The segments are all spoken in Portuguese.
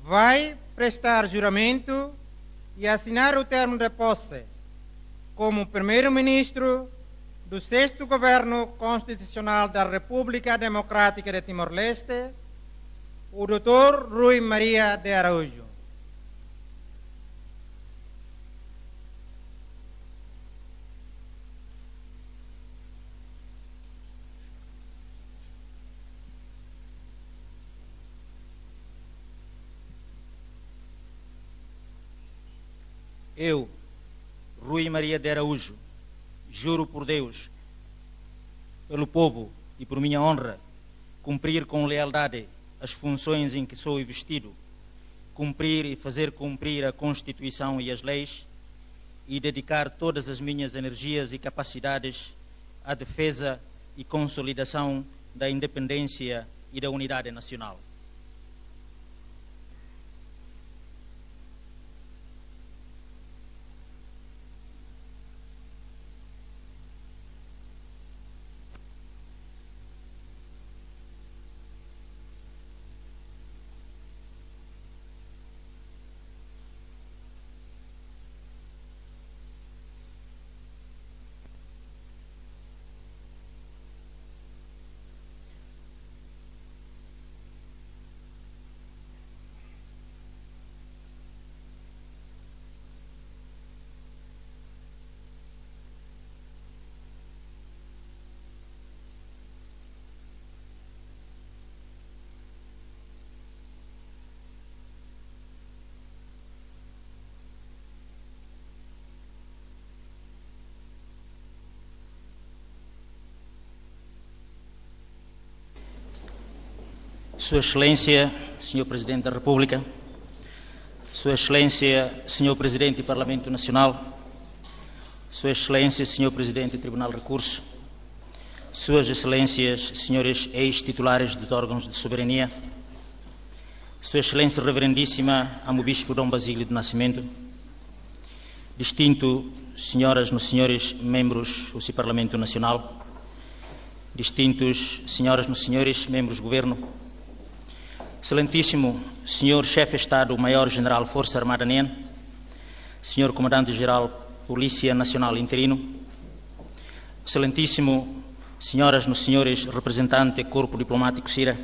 vai prestar juramento e assinar o termo de posse como primeiro-ministro do 6º Governo Constitucional da República Democrática de Timor-Leste, o Dr. Rui Maria de Araújo. Eu, Rui Maria de Araújo, juro por Deus, pelo povo e por minha honra, cumprir com lealdade as funções em que sou investido, cumprir e fazer cumprir a Constituição e as leis e dedicar todas as minhas energias e capacidades à defesa e consolidação da independência e da unidade nacional. Sua Excelência, Senhor Presidente da República, Sua Excelência, Senhor Presidente do Parlamento Nacional, Sua Excelência, Senhor Presidente do Tribunal de Recurso, Suas Excelências, Senhores ex-titulares dos órgãos de soberania, Sua Excelência Reverendíssima Amo Bispo Dom Basílio do Nascimento, distinto Senhoras e Senhores membros do Parlamento Nacional, distintos Senhoras e Senhores membros do Governo, Excelentíssimo Senhor Chefe de Estado-Maior-General Força Armada NEN, Senhor Comandante-Geral Polícia Nacional Interino, Excelentíssimo Senhoras e Senhores Representante Corpo Diplomático CIRA,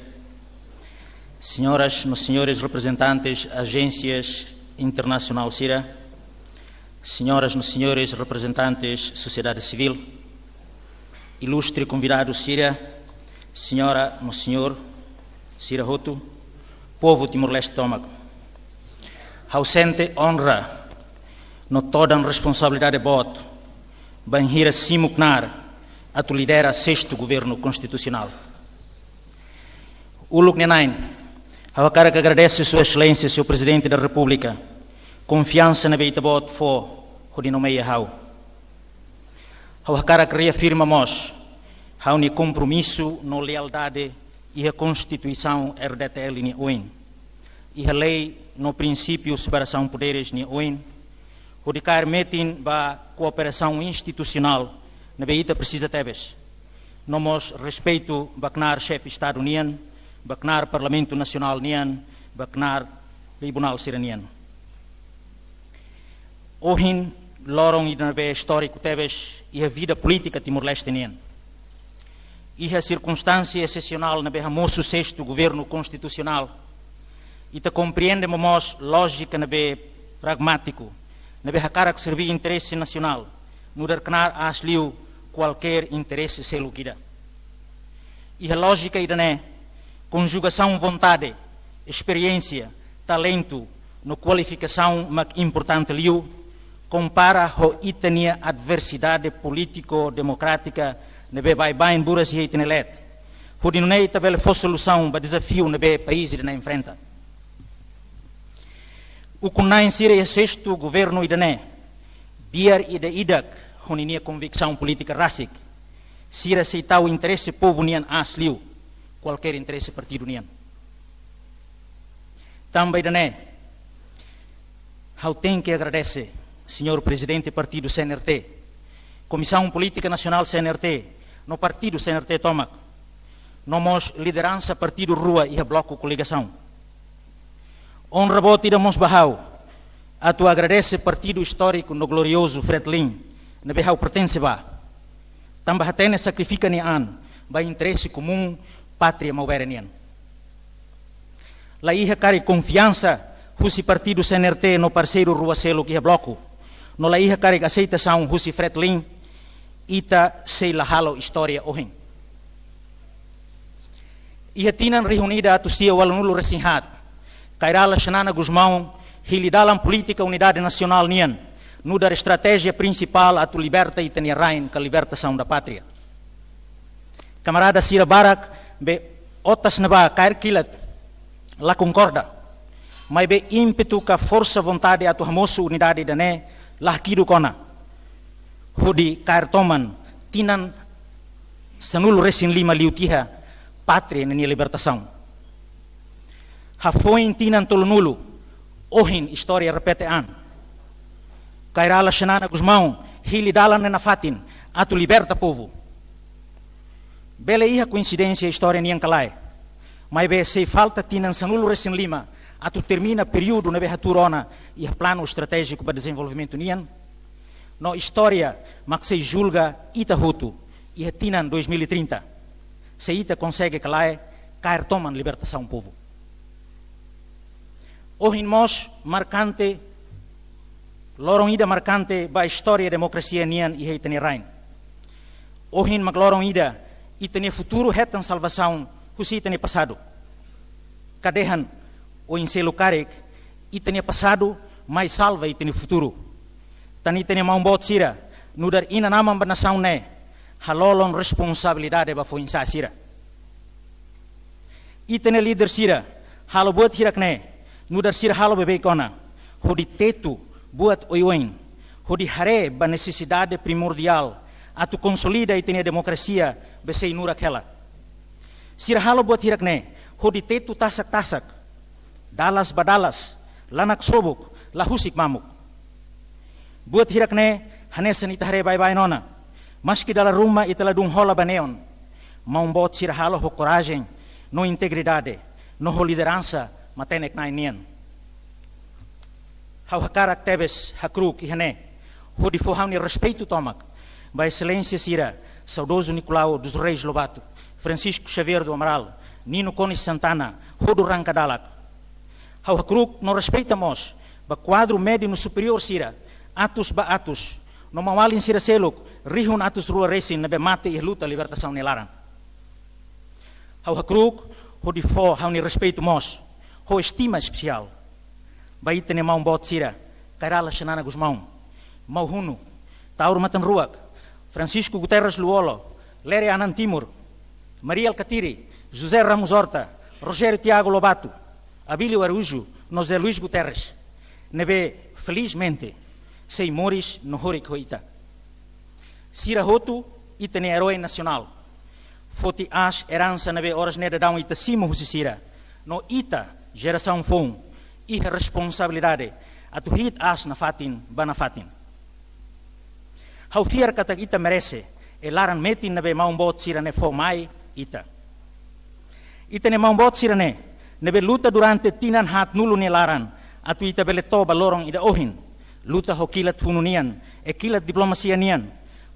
Senhoras e Senhores Representantes Agências Internacional CIRA, Senhoras e Senhores Representantes Sociedade Civil, Ilustre Convidado CIRA, Senhora e Senhor CIRA Roto, Povo Timor-Leste Tómago, ausente honra, no toda a responsabilidade de voto, banhira simuknar, a tu lidera 6º Governo Constitucional. Uluk Nenain, ao cara que agradece Sua Excelência, Sr. Presidente da República, confiança na beita voto for, hodinomeia hau. Ao cara que reafirmamos, hau ni compromisso no lealdade e a Constituição RDTL ni OIN, e a lei no princípio separação de poderes ni OIN, o de car metin ba cooperação institucional na beita precisa teves. Nomos respeito bacnar chefe de Estado nian, bacnar Parlamento Nacional nian, bacnar Tribunal Siraniano. Ohin lorong e na be histórico teves e a vida política Timor-Leste nian. E a circunstância excepcional na berramoço 6º Governo Constitucional e te compreendemos lógica na be pragmático na berra cara que servir interesse nacional no darcanar asliu qualquer interesse selukida. E a lógica idane conjugação vontade, experiência, talento no qualificação mais importante liu compara ho itania adversidade político-democrática na be vai em buras e itinelet. Por não é tabela fosse solução para desafio na be país e na enfrenta. O kunai sira é 6º Governo idane biar ida idak honinia convicção política rasik sira aceitau interesse povo nian asliu qualquer interesse partido nian. Também idane hau tem que agradecer Senhor Presidente do Partido CNRT, Comissão Política Nacional CNRT, no Partido CNRT Tómago, nomos liderança Partido Rua e a Bloco Coligação. Honra bote da mons bahau. A tu agradece partido histórico no glorioso Fretlin, na behau pertence ba. Tambah hatene sacrifica ni an, ba interesse comum, pátria mauberanian. La iha cari confiança, husi partido CNRT no parceiro Ruacelo que é bloco. No la iha cari aceitação, husi Fretlin, ita sei la halo história ohin. Iha tinan reunida atu sia walanulu resinhat, kairala Xanana Guzmão, hili dalam política unidade nacional nian, no dar estratégia principal atu liberta itania rain ka libertação da pátria. Camarada Sira Barak, be otas neba kair kilat, la concorda, mas be ímpetu ka força vontade atu hamosu unidade dane, lah kidu kona. Hudi kair toman, tinan sanulu resin lima liutiha, pátria nenia libertação. Hafoin tinan tolonulu, ohin história repete an. Kairala Xanana Guzmão, hili dalan na fatin, atu liberta povo. Bela iha coincidência história nian kalai. Mas be sei falta tinan sanulu resin lima, atu termina período na behaturona e plano estratégico para desenvolvimento nian. No história, mak sei julga ita hutu, e tinan 2030. Se ita consegue kalai, cair toman libertação povo. Ohin mos marcante, lorong ida marcante ba história democracia nian e heitani rain. Ohin maglorong ida itani futuro hetan salvação husi itani passado. Kadehan o inselo karek itani passado mais salva itani futuro. Tani itani maumbot sira nudar ina namam banação ne halolon responsabilidade ba foi insa sira. Itani líder sira halo buat hirak ne nudar sira halo bebe kona, hodi tetu buat oiwen, hodi hare ba necessidade primordial, atu consolida itenia democracia besei nurak hela. Sira halo buat hirak ne, hodi tetu tasak-tasak, dalas badalas, lanak sobuk, lahusik mamuk. Buat hirak ne, hanesan ita hare bai-bai nona, maski dala rumah itala dung hola baneon, maumbot sira halo ho coragem, no integridade, no ho liderança, matenek na inian. Hau hakarak tebes hakruk ihane, hodi fohau ni respeito tomak, ba excelência sira, saudoso Nicolau dos Reis Lobato, Francisco Xavier do Amaral, Nino Conis Santana, hodo Rancadalak. Hau hakruk no respeitamos, ba quadro médio no superior sira, atus ba atus, no mawalin sira seluk, rihun atus rua resin na be mate e luta libertação nelaran. Hau hakruk, hodi fo hau ni respeito mos, ho estima especial. Baita ne maum bot sira, Kairala Xanana Guzmão, mau hunu, Taur Matan Ruak, Francisco Guterres Luolo, Lere Anan Timur, Maria Alcatiri, José Ramos Horta, Rogério Tiago Lobato, Abílio Araújo, José Luís Guterres. Nebe, felizmente, sei moris no horik hoita. Sira hotu, ita ne herói nacional. Foti as herança nebe horas neda dão ita simo husisira. No ita, geração fom, e responsabilidade, atu hit as na fatin, ba na fatin. Hau fiar kata ita merece, e laran metin nebe maumbot sira ne fo mai, ita. Ita ne maumbot sira ne, nebe luta durante tinan hat nulu ne laran, atu ita beleto balorong ida ohin, luta ho kilat fununian, e kilat diplomasia nian,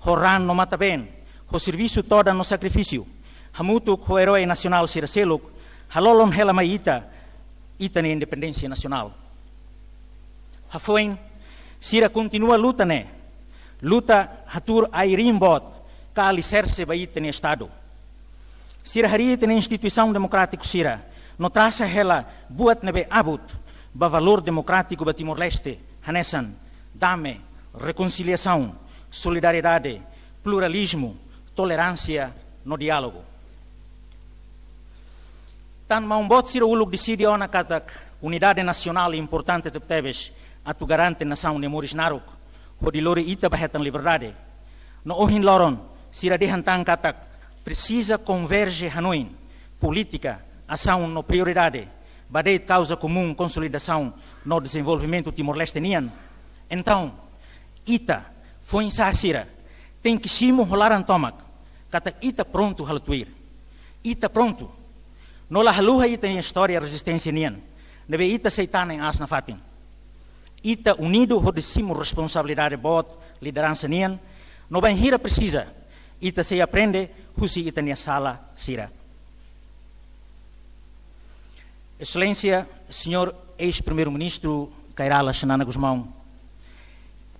ho ran no mata ben, ho serviço toda no sacrifício, hamutuk ho herói nacional sira seluk, halolon hela mai ita ne independência nacional. Hafoin, sira continua luta ne, luta hatur airimbot, ka alicerce ba ita ne Estado. Sira hari ita ne instituição democrático sira, no traça hela buat nebe abut, ba valor democrático ba Timor-Leste, hanesan, dame, reconciliação, solidariedade, pluralismo, tolerância no diálogo. Tan maumbot sira uluk decide ona katak unidade nacional importante de tebes atu garante nação ne moris naruk hodi lori ita bahetan liberdade. No ohin loron sira dehantang katak precisa converge hanuin política ação no prioridade badeit causa comum consolidação no desenvolvimento Timor-Leste nian. Então ita foi sira tem que simo holaran tomak katak ita pronto halatuir ita pronto. No la haluha ita ni história resistência nian. nebe ita seitana em as na fatin. Ita unido hodicimo responsabilidade bot liderança nian, no bem hira precisa, ita se aprende husi ita nia sala sira. Excelência, senhor ex-primeiro-ministro Kairala Xanana Guzmão,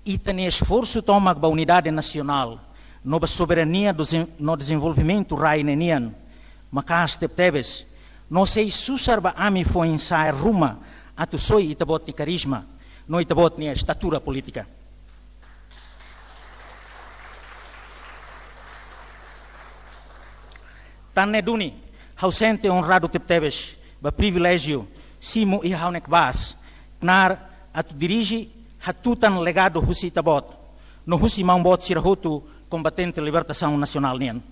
ita nia esforço toma ba unidade nacional, no ba soberania no desenvolvimento rainenian, makas tebes, no sei susar ba ami foi ensair ruma, atu soi ita bot carisma, no ita bot nia estatura política. Tanne duni, ausente honrado tebes, ba privilégio, simo e haunek bas, knar atu dirige hatutan legado husi tabot, no husi mambot sirahutu combatente libertação nacional nian,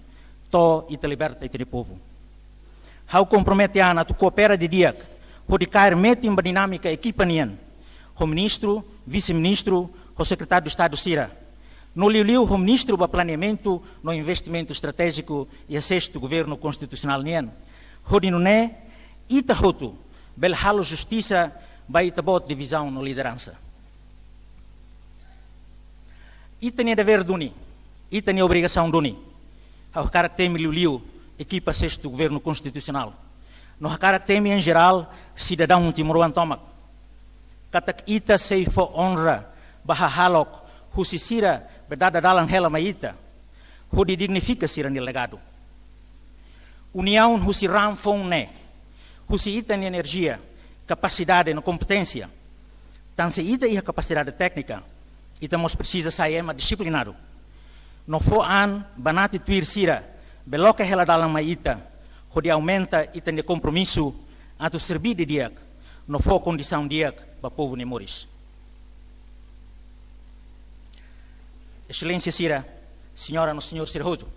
to ita liberta ita de povo. Hau compromete ana tu coopera de diak, pode cair mete em dinâmica equipa nian, o ministro, vice-ministro, o secretário de Estado Sira, no liu o ministro ba planeamento, no investimento estratégico e acesso do governo constitucional nian, hodi no ne ita hotu, bel halo justiça, ba ita bot divisão no liderança. Ita ne dever duni, ita ne obrigação duni, ao caractere liu equipa sexto do governo constitucional. No caractere em geral, cidadão timoruan tomak. Katak ita seifo honra, baha halok, husisira, bedada dalang hela maita, hudi dignifica sira ni legado. União husiram fon ne, husi ita ni energia, capacidade e competência. Tan se ita e a capacidade técnica, ita mos precisa sair disciplinado. No fo an banati tuir sira, beloca hela dalang maita, hudi aumenta ita ni compromisso, atu servir de diak, no fo condição diak, ba povo ni moris. Excelência Sira, senhora no senhor Sirhuto,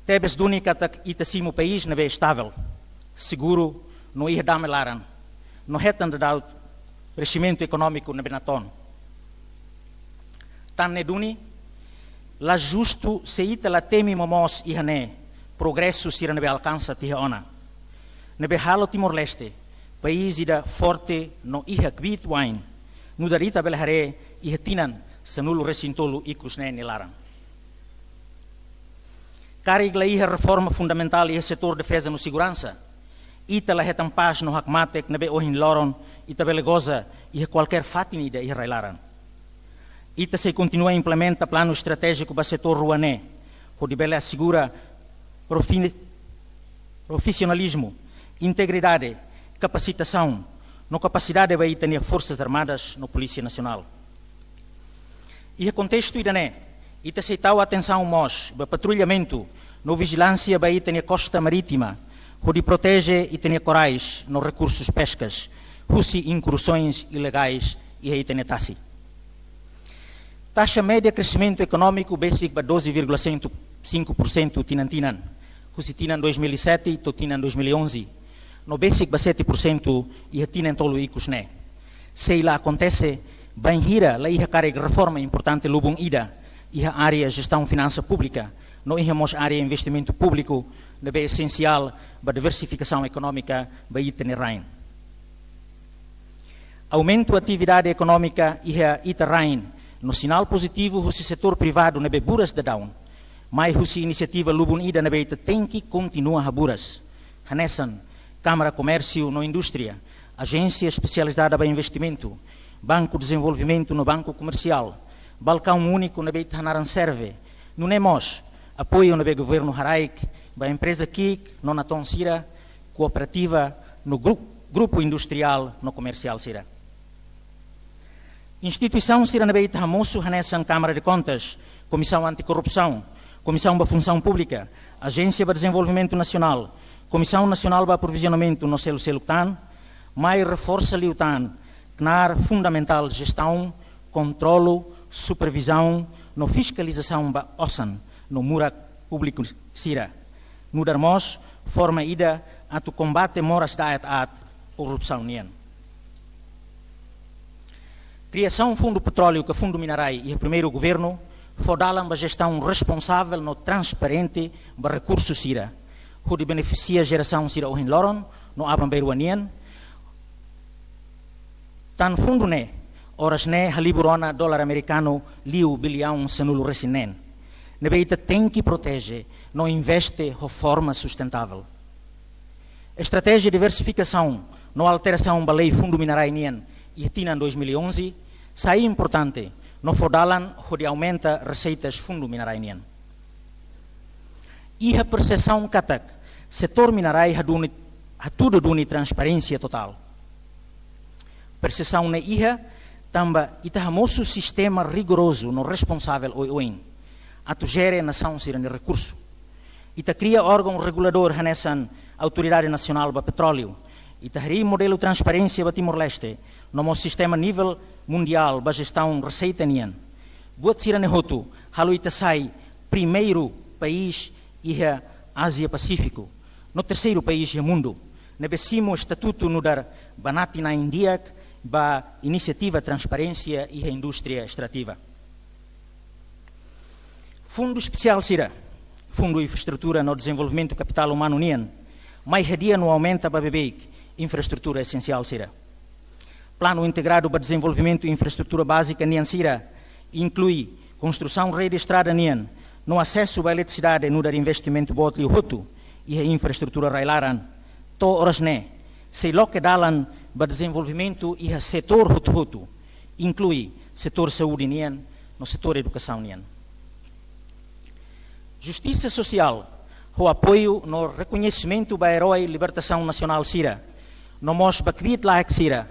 tebes duni katak ita simo país nebe estável, seguro, no ir damelaran, no retan de daut crescimento econômico nebe naton. Tan ne duni, la justo se ita la temi momos ihane, progresso Sira nebe alcança tiha ona. Nebe halo Timor-Leste, país ida forte no iha kvit wine, no darita belhare iha tinan, sanulu resintolu ikus ne nilaran. Carigla iha reforma fundamental iha setor defesa no segurança, ita la hetan paz no hakmatek nebe ohin loron, ita belegoza iha qualquer fatinida iha railaran. Ita se continua a implementa plano estratégico ba setor ruané, onde bele assegura profissionalismo, integridade, capacitação, no capacidade ba ita nia forças armadas no Polícia Nacional. E o contexto irané, ita aceitau atenção mos, ba patrulhamento, no vigilância ba ita nia costa marítima, onde protege ita nia corais nos recursos pescas, husi incursões ilegais e ita nia tassi. Taxa média de crescimento econômico basic ba 12,5% tinantinan, husi tinan 2007 to tinan 2011, no basic ba 7% e tinan tolo ikus ne. Se lá acontece bem hira, lá iha carrega reforma importante lubung ida, iha área gestão finança pública, no iha mos área investimento público, nebe essencial ba diversificação econômica ba ita rain. Aumento atividade econômica iha ita rain, no sinal positivo husi setor privado nebe buras de down, mas husi iniciativa lubung ida nebe ita tem que continua haburas. Hanesan, Câmara Comércio no Indústria, Agência Especializada para Investimento, Banco de Desenvolvimento no Banco Comercial, Balcão Único na Beit Hanaran Serve, no Nemos, apoio no Governo Haraik, a empresa KIK, no Naton Sira, cooperativa no Grupo Industrial no Comercial Sira. Instituição Sira na Beit Hamosso, Hanessan Câmara de Contas, Comissão Anticorrupção, Comissão para Função Pública, Agência para Desenvolvimento Nacional, Comissão Nacional para Aprovisionamento no Selo TAN, mais reforça o TAN, CNAR fundamental gestão, controlo, supervisão, no fiscalização ba OSAN, no Murak Público Sira. No Darmos, forma ida a tu combate moras da corrupção nian. Criação Fundo Petróleo que Fundo Minerai e o primeiro governo, fodalam ba gestão responsável no transparente ba recurso Sira. Onde beneficia a geração Sira Ohin Loron, no Abram Beiruanian, Tan fundo ne, horas ne haliburona dólar americano liu bilhão sanulu resinen. Nebeita tem que proteger, não investe de forma sustentável. Estratégia de diversificação, não alteração balei fundo minerai nien e tina em 2011, sai importante, não fordalan onde aumenta receitas fundo minerai nien. E a percepção katak, setor minerai ha tudo duni transparência total. Percepção ne iha tamba itahamoso sistema rigoroso no responsável oin. Atu gere nação sira ne recurso. Ita cria órgão regulador hanesan Autoridade Nacional do Petróleo. Ita hari modelo transparência ba Timor-Leste no sistema nível mundial ba gestão receita nian. Buat sira ne hotu halu ita sai primeiro país iha Ásia Pacífico. No terceiro país iha mundo. Nebesimo estatuto no dar banati na Índia ba iniciativa transparência e indústria extrativa. Fundo especial sira, Fundo Infraestrutura no Desenvolvimento Capital Humano nian, mais redia no aumenta ba bebeik, infraestrutura essencial sira. Plano integrado para desenvolvimento e infraestrutura básica nian sira, inclui construção rede de estrada nian, no acesso à eletricidade no dar investimento botli hotu e a infraestrutura railaran, to horas ne, sei lo que dalan para desenvolvimento e a setor hotu, inclui setor saúde nian, no setor educação nian. Justiça social, o apoio no reconhecimento da herói libertação nacional sira, no mos bakvit laik sira,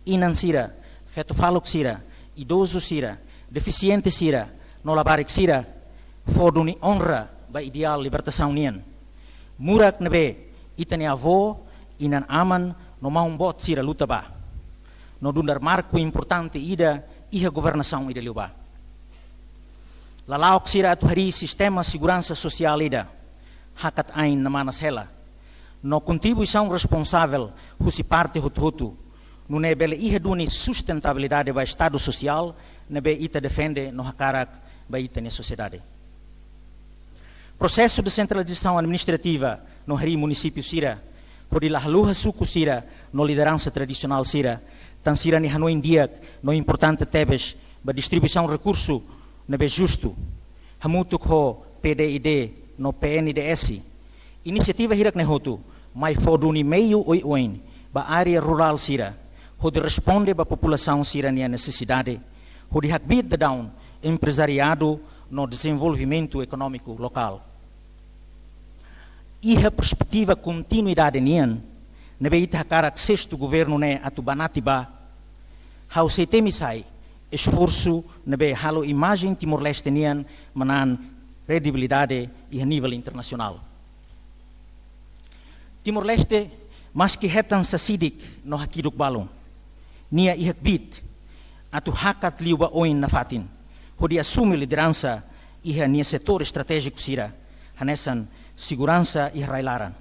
inan sira, feto falok sira, idoso sira, deficiente sira, no labarik sira, forduni honra ba ideal libertação nian. Murak nebe, itane avô, inan aman, no maumbot sira luta ba. No dundar marco importante ida, iha governação ida liuba. Lalaok sira atu hari sistema segurança social ida, hakat ain na manas hela. No contribuição responsável, husi parte hutu, no nebele iha duni sustentabilidade ba estado social, nebe ita defende no hakarak ba ita ne sociedade. Processo de centralização administrativa no hari município sira, por ilahaluha suku sira, no liderança tradicional sira, tan sira ni hano indiak, no importante tebes, ba distribuição recurso, nebe justo, hamutuk ho PDID, no PNDS, iniciativa hirak nehotu, mai foduni meio oin, ba área rural sira, onde responde ba população sira nia necessidade, onde hakbit de down empresariado no desenvolvimento econômico local. E a perspectiva continuidade nian, nebe ita hakarak sexto governo ne atu banatiba, hau se temisai, esforço nebe halo imagem Timor-Leste nian manan credibilidade e a nível internacional. Timor-Leste, mas que hetan sasidik no hakiduk balong, nia ihakbit, atu hakat liuba oin na fatin, hodi assume liderança e a nia setor estratégico sira, hanesan segurança e railaran.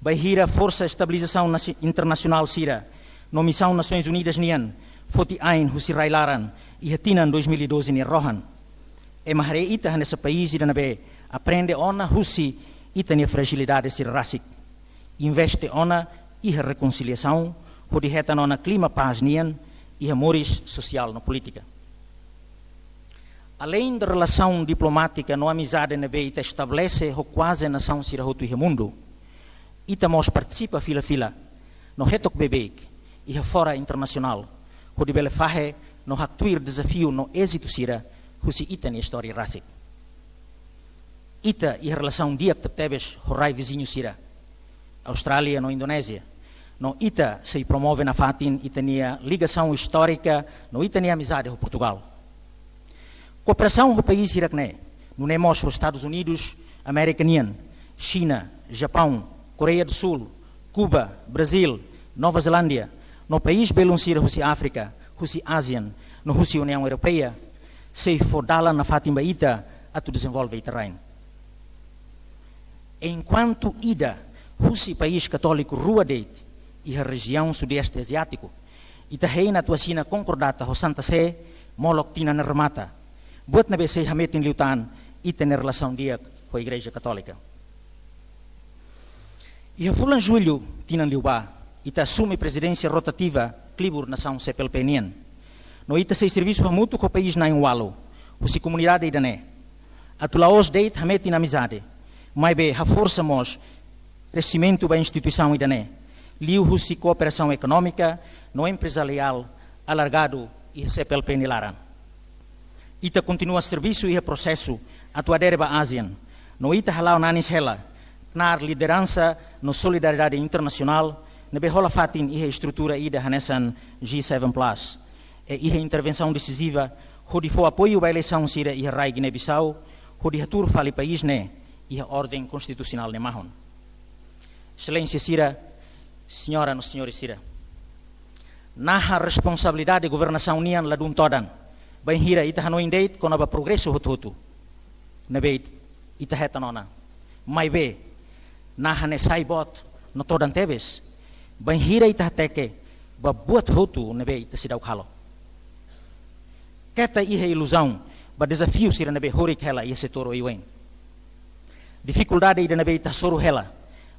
Bahira Força Estabilização Internacional sira, no Missão Nações Unidas nian, foti ain husi railaran e hatinan 2012 ni rohan. E mahare ita nessa país ida nabe aprende ona husi ita nia fragilidade sira rasik. Investe ona e a reconciliação, hodi hetan ona clima paz nian e a moris social na política. Além da relação diplomática no amizade nebe ita estabelece ho quase nação sira hotu e mundo, ita mos participa fila no hetok bebek e a fora internacional, hodi bele fahe no haktuir desafio no êxito sira husi ita ni história rasik. Ita e a relação diak tebes horai vizinho sira, Austrália no Indonésia, no ita se promove na fatin ita nia ligação histórica no ita nia amizade ho Portugal. Cooperação do país hirakne, no nemos os Estados Unidos, América nian, China, Japão, Coreia do Sul, Cuba, Brasil, Nova Zelândia, no país belunsira husi África, husi ASEAN, no husi União Europeia, se fordala na fatimba ita atu desenvolve iterrain. Enquanto ida husi país católico rua deit e a região sudeste asiático, ita hei na tuasina concordata ho Santa Sé, molok tina na remata, buat na besei hametin liutan ita na relação dia com a Igreja Católica. E a fulan julho tina liuba, ita assume presidência rotativa clibur nação CPLP nien. No ita sei serviço mútuo com o país na Walo, o se comunidade idané. Atulaos deit hameti na amizade, mas be a força mos crescimento da instituição idané. Liu husi cooperação econômica, no empresarial, alargado e CPLP nilaran. Ita continua serviço e processo atuadere ba ASEAN. No ita halau nanis hela, nar liderança no solidariedade internacional, nebe hola fatin e estrutura ida hanesan G7+. E intervenção decisiva, hodi fo apoio à eleição sira e rai Guiné-Bissau, hodi hatur fali país ne e a ordem constitucional ne mahon. Excelência sira, senhora e senhores sira. Naha responsabilidade de governação nian ladun todan. Bem hira ita hano indeit com aba progresso hutu. Nebe ita hetanona. Mai be naha ne sai bot no todan tebes. Bem hira ita teke ba buat hutu nebe ita sidau khalo. Keta ihe ilusão, ba desafio sira nebe horik hela ia setoro iwen. Dificuldade ida nebe ita soru hela,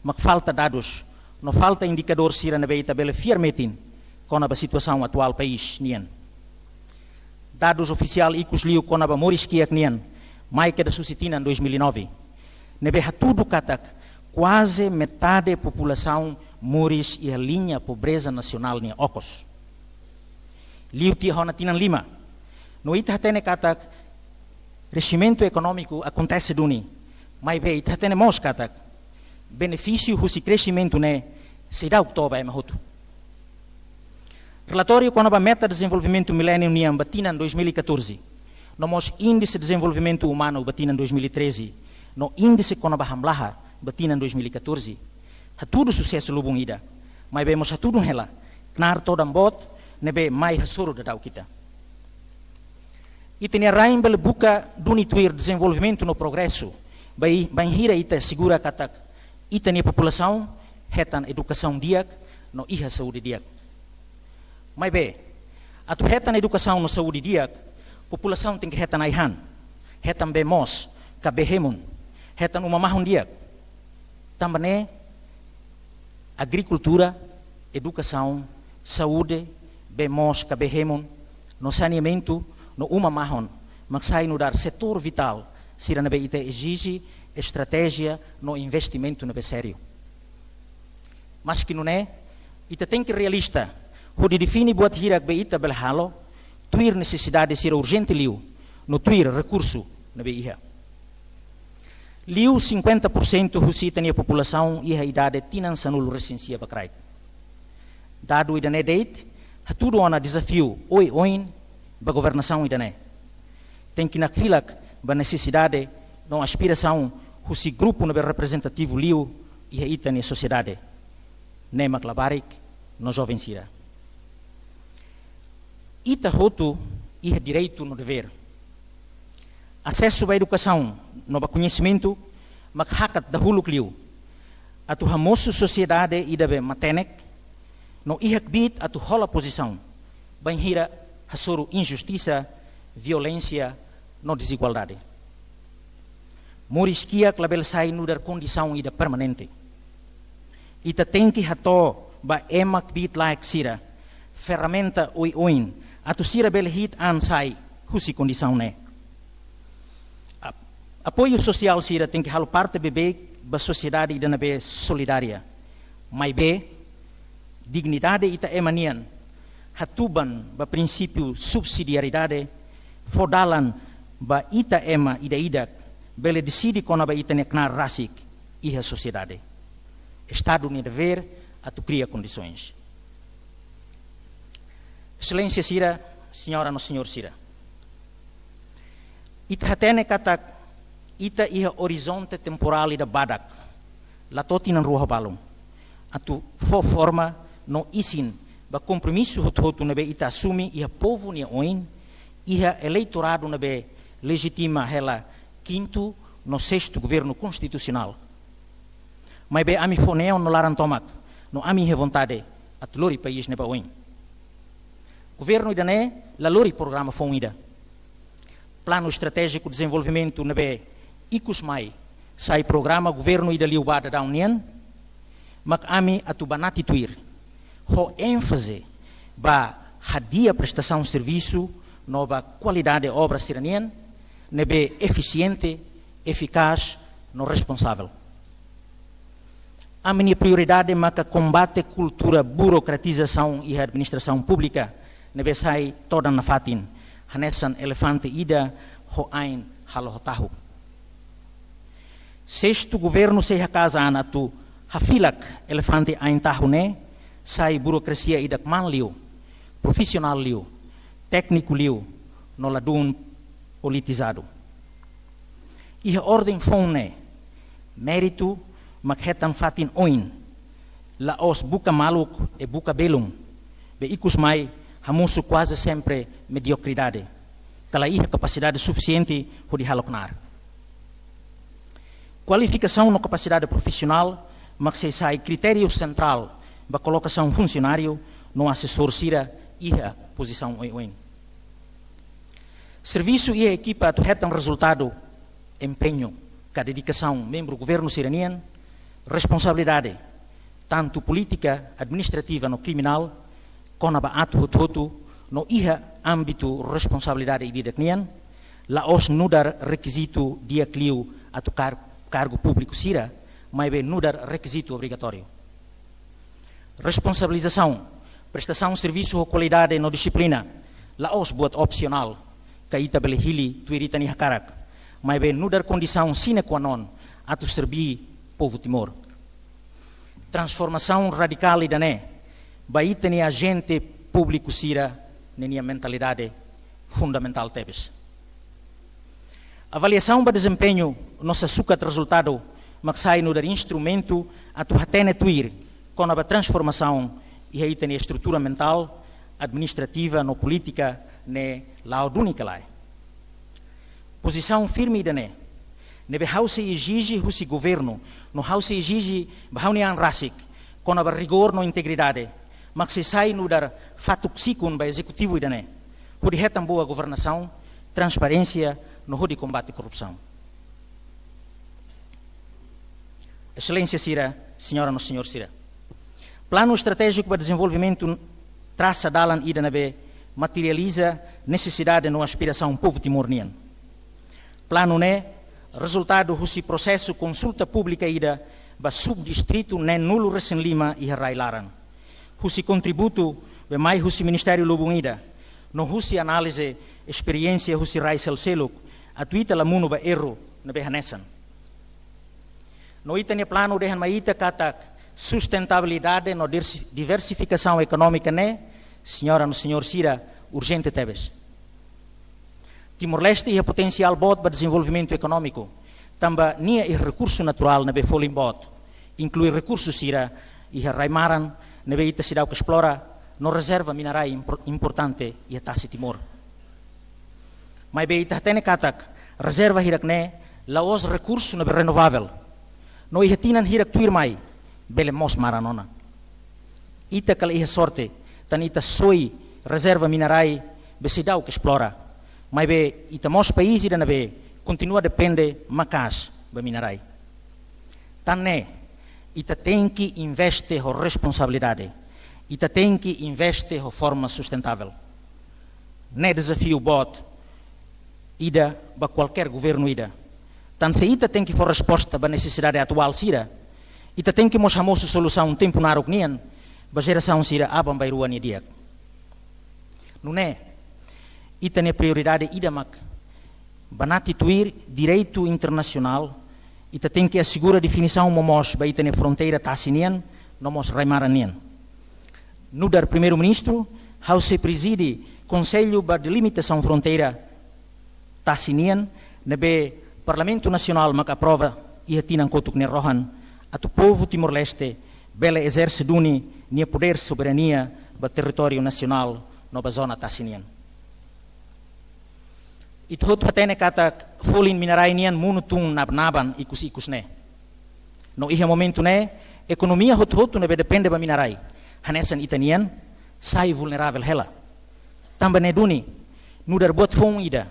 mak falta dados, no falta indicador sira nebe ita bele firmetin com a situação atual país nian. Dados oficial ikus liu com a moris kiak nian, mai que da suscitina em 2009. Nebe hatudo katak, quase metade da população moris e a linha pobreza nacional nian okos. Liu tia hona tinan lima. No ita hatene katak, crescimento econômico acontece duni, mas be ita hatene mos katak, benefício husi crescimento ne se dá oktoba é mahuto. Relatório com a meta de desenvolvimento milênio niam batina em 2014, no mos índice de desenvolvimento humano batina em 2013, no índice com a hamlaha batina em 2014, hatudo sucesso lubung ida, mas be mos hatudo hela, knar todam bot, nebe mai hasuru da dau kita. Ita ne raim bele buka dunituir desenvolvimento no progresso, bem hira ita segura katak, ita ne população hetan educação diak no iha saúde diak. Mas be, atu hetan educação no saúde diak, população tem que hetan aihan, hetan be mos, kabehemun, hetan umamahun diak. Também agricultura, educação, saúde, be mos, kabehemun, no saneamento, no uma mahon, mas sai no dar setor vital, sira nabe ita exige estratégia no investimento nabe sério. Mas que não é, ita tem que realista, onde define buat hirak be ita belhalo, tuir necessidade sira urgente liu, no tuir recurso nabe iha. Liu 50% husita a população iha idade tinan sanul recensia bakrait. Dado ida ne date, hatudo ona desafio oin ba governação idané. Tem que nakfilak ba necessidade não aspiração husi grupo no representativo liu e ita na sociedade. Ne maklabarik no jovem sira. Ita hotu e direito no dever. Acesso à educação, no conhecimento, makhakat dahuluk liu. Atu hamosu sociedade ida be matenek, no ihakbit atu hola posição. Banhira hasoro injustiça, violência, no desigualdade. Moriskia klabel sai no dar condição ida permanente. Ita tem que hato ba emak bit like sira, ferramenta oin, atu sira bel hit an sai, husi condição ne. Apoio social sira tem que halo parte bebê ba sociedade ida nabe solidária. Mai be dignidade ita emanian. Hatuban ba prinsípio subsidiariedade, fodalan ba ita ema ida-idak, bele decide kona ba ita neknar rasik iha sociedade. Estado ni dever atu cria condições. Excelência sira, senhora no senhor sira. Ita hatene katak ita iha horizonte temporal ida badak, latoti nan ruha balong. Atu fo forma no isin ba compromisso hotu nabe ita assumi iha povo ni oin, iha eleitorado nabe legitima hela quinto no sexto governo constitucional. Mas be ami foneo no laran tomak, no ami he vontade at lori país neba oin. Governo idane la lori programa fon ida. Plano estratégico de desenvolvimento nabe ikus mai sai programa governo ida liubada da União, mak ami atu banati tuir. Ho ênfase ba hadia prestação de serviço, nova qualidade de obra siranian, nebe eficiente, eficaz, no responsável. A minha prioridade é combate cultura burocratização e administração pública, nebe sai toda na fatin, hanesan elefante ida ho ain halotahu. Sexto governo se casa anatu hafilak elefante ain tahune, sai burocracia idak man liu, profissional liu, técnico liu, no ladun politizado. E a ordem fone, mérito, maghetan fatin oin, laos buka maluk e buka belum, be ikus mai hamusu quase sempre mediocridade, kala iha capacidade suficiente para haloknar. Qualificação na capacidade profissional, mas se sai critério central da colocação funcionário no assessor sira iha posição oin. Serviço e a equipa retam resultado, empenho, com a dedicação membro do governo siraniano, responsabilidade, tanto política, administrativa no criminal, com a ato no iha âmbito responsabilidade e didacnian, la os nudar requisito dia clio a tocar cargo público sira, mas bem nudar requisito obrigatório. Responsabilização, prestação de serviço ou qualidade no disciplina, la os buat opcional, kaita belehili tuirita ni hakarak, mas bem nudar condição sine qua non a tu servir povo Timor. Transformação radical e dané, baita ni agente público sira, nenia mentalidade fundamental tebes. Avaliação para desempenho, nossa suca de resultado, mas sai no dar instrumento a tu hatene tuir, com a transformação e aí tem a estrutura mental, administrativa, no política, ne laudúnica lá. Posição firme e dané. Nebe how se exige o governo, no how se exige bahunian rasik, com a rigor no integridade, mas se sai no dar fatuksikun ba executivo e dané. Por retam boa governação, transparência, no de combate à corrupção. Excelência Sira, senhora no senhor Sira. Plano estratégico para desenvolvimento traça dalan ida nabe materializa necessidade no aspiração povo timorniano. Plano né resultado do processo consulta pública ida ba subdistrito ne nulo recém Lima e Railaran. O contributo be mais o Ministério Lubung ida no husi análise experiência husi Raisel Seluk atuita lamuno ba erro na behanesan. No itane plano dehan maita katak sustentabilidade no diversificação econômica né, senhora no senhor Sira, urgente tebes. Timor-Leste é potencial bot para desenvolvimento econômico. Tamba nia e recurso natural na befolim bot, inclui recursos Sira e Raimaran na beita cidade que explora no reserva minerai importante e a Tassi Timor. Mas beita tene katak reserva hirak né, laos recurso na renovável. No ihatinan hirak tuir mai, bele mos maranona. Ita kala iha sorte, tan ita soi reserva minerai besidau que explora. Mas be ita mos país ida na be continua depende macas be minerai. Tan ne, ita tem que investe ho responsabilidade. Ita tem que investe ho forma sustentável. Ne desafio bot ida ba qualquer governo ida. Tan se ita tem que for resposta ba necessidade atual sira. Ita tem que mos hamosu solução tempo na arugnian, ba geração sira abam bairuan e diak. Não é? Ita ne prioridade idamak, banati tuir direito internacional, ita tem que assegurar a definição momos ba ita ne fronteira tassinian, nomos raimaranian. No dar primeiro-ministro, how se preside Conselho ba delimitação fronteira tassinian, nebe Parlamento Nacional mak aprova e atinan kotuk ne rohan, atu povo Timor-Leste bela exerce duni nia poder soberania ba território nacional no ba zona tassinian. Ithot hatene kata folin minerai nian munutun nabnaban ikus ne. No iha momento ne ekonomia hot ne depende ba minerai. Hanesan itanian sai vulnerável hela. Tamba ne duni nudar bot fon ida.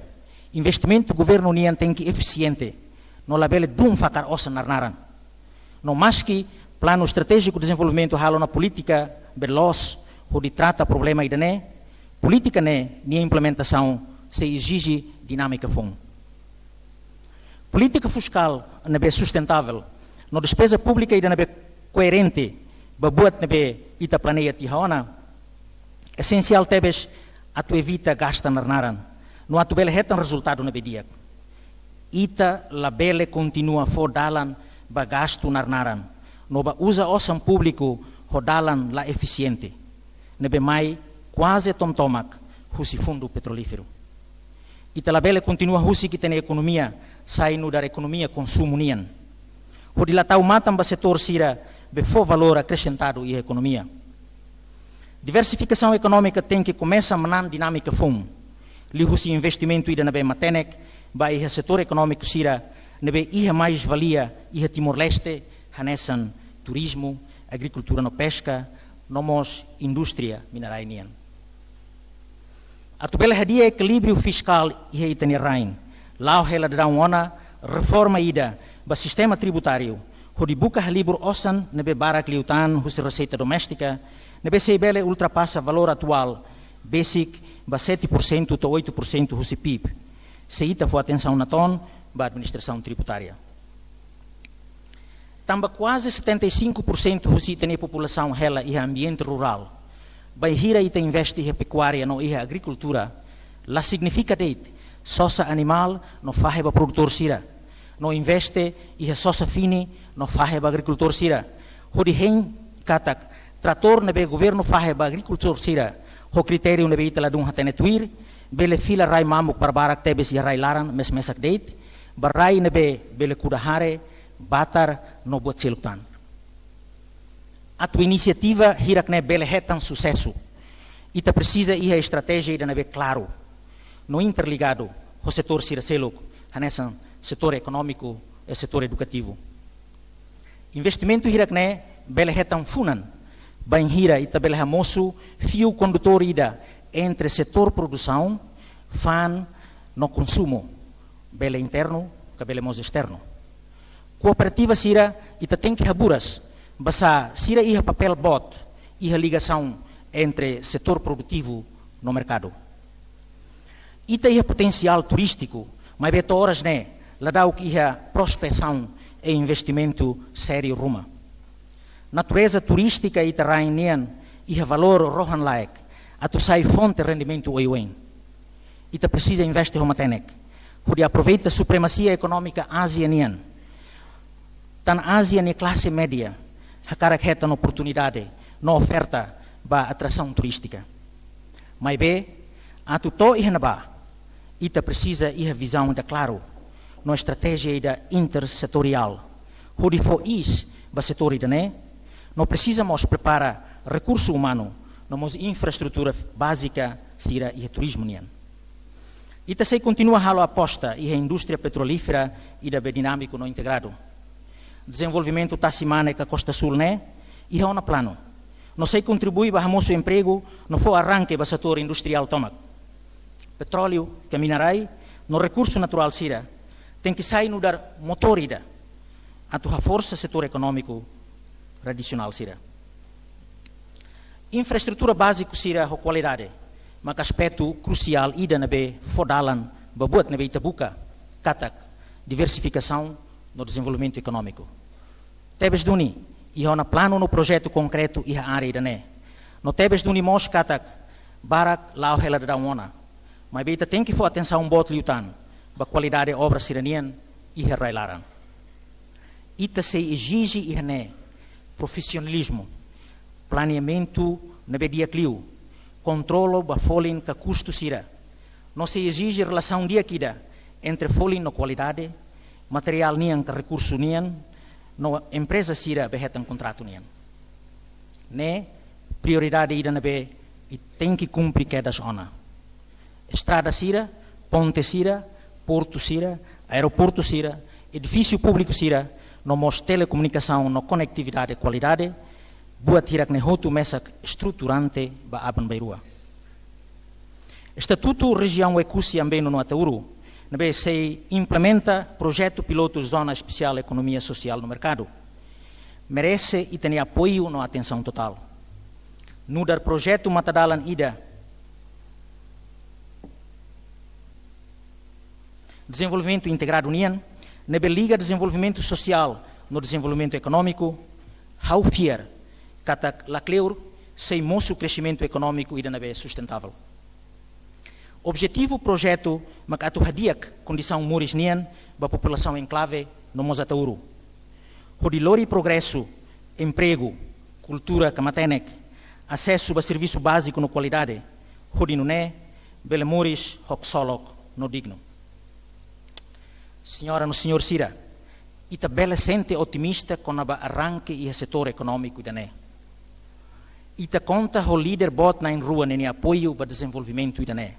Investimento governo nian tem que eficiente. No labele dum fakar osan narnaran. No maski plano estratégico de desenvolvimento halo na política belos onde trata problema ida né, política né, nem implementação se exige dinâmica fom. Política fiscal não sustentável, na despesa pública ida não coerente, babuat não ita planeia tihona, essencial tebes a tu evita gasta narnaran, no atu bele hetan resultado na dia. Ita la bele continua fodalan ba gasto narnaran, no ba usa osam público rodalan la eficiente, nebe mai quase tomtomak husi fundo petrolífero. Ita la bele continua husi kita na economia, saindo da economia consumo nian. Hodi la tau matam ba setor sira befo valor acrescentado e economia. Diversificação econômica tem que começar a manan dinâmica fom. Li husi investimento ida nabe matenek, ba iha setor econômico sira nabe iha mais valia iha Timor-Leste, hanesan turismo, agricultura no pesca, nomos indústria minerainian. A tubela hadia equilíbrio fiscal iha itanirain. Lau hela dauna reforma ida ba sistema tributário. Hodi buka halibur osan nabe barak liutan husi receita doméstica, nabe seibele ultrapassa valor atual, basic ba 7% to 8% husi PIB. Seita for atenção na ton ba administração tributária. Tamba quase 75% husi tem população hela e ambiente rural. Bai hira ita investe em pecuária no e agricultura. La significa deit sosa animal no faheba produtor sira. No investe e sosa fini no faheba agricultor sira. Hodi hen katak trator nebe governo faheba agricultor sira. Ho critério nebe ita ladung hatene tuir. Bele fila rai mamuk barbarak tebes ya rai laran mes-mesak deit. Barai nebe bele kudahare batar no buat silutan. A tua iniciativa hirakne bele hetan sucesso. Ita precisa ir a estratégia ida nebe claro. No interligado o setor siraseluk, hanesan setor econômico e setor educativo. Investimento hirakne bele hetan funan. Bain hira ita bele hamosu fio condutor ida entre setor produção, fan no consumo, bele interno, que bele mos externo. Cooperativa sira ita tem que haburas, basa sira iha papel bot, iha ligação entre setor produtivo no mercado. Ita iha potencial turístico, mas beto horas né, ladau que iha prospecção e investimento sério ruma. Natureza turística ita rainian iha valor rohan laik, atu sai fonte rendimento oiwen. Ita precisa investir homatenek, hudi aproveita a supremacia econômica asianian. Tan Ásia ni classe média, hakarak hetan oportunidade, no oferta ba atração turística. Mas be, atu to ihanaba, ita precisa iha visão da claro, no estratégia ida intersetorial. Hudi fo is ba setor ida ne, no precisamos preparar recurso humano, nomos infraestrutura básica sira iha turismo nian. Ita se continua halo aposta iha indústria petrolífera ida be dinâmico no integrado. Desenvolvimento tassimane que a Costa Sul né, e há plano. Não sei contribui para o nosso emprego, não foi arranque para o setor industrial tomac. Petróleo, que minerai, no recurso natural sira, tem que sair no dar motor ida, a tua força setor econômico tradicional sira. Infraestrutura básica sira a qualidade, mas aspecto crucial ida na be fodalan, babuat na be itabuka, katak, diversificação no desenvolvimento econômico. Tebes duni, iha na plano no projeto concreto iha área da né. No tebes duni mos katak, barak lau hela da ona. Mas beita tem que for atenção bot liutan, ba qualidade obra siranian iha railaran. Ita se exige iha né, profissionalismo, planeamento na bedia cliu, controlo ba folin ka custo sira. Não se exige relação dia kida entre folin no qualidade, material nian que recurso nian, no empresa sira behetan contrato nian. Ne prioridade ida na be e tem que cumprir cada zona. Estrada sira, ponte sira, porto sira, aeroporto sira, edifício público sira, no mos telecomunicação, no conectividade e qualidade, buat hirak ne hotu mesak estruturante ba aban beirua. Estatuto região Ecusi ambeno no Atauru, nabe se implementa projeto piloto zona especial economia social no mercado. Merece e tem apoio na atenção total. no dar projeto Matadalan Ida, desenvolvimento integrado União, nebe liga desenvolvimento social no desenvolvimento econômico, how fier, katak lacleur, sem moço crescimento econômico e nebe sustentável. Objetivo projeto makatu hadiak condição moris nian ba população enclave no Mozatauru. Hodilori progresso, emprego, cultura kamatenek, acesso a serviço básico no qualidade, hodinuné, bele moris hoksolok no digno. Senhora no senhor Sira, ita bela sente otimista com a arranque e setor econômico dané. Ita conta o líder bot na rua nene apoio para desenvolvimento dané.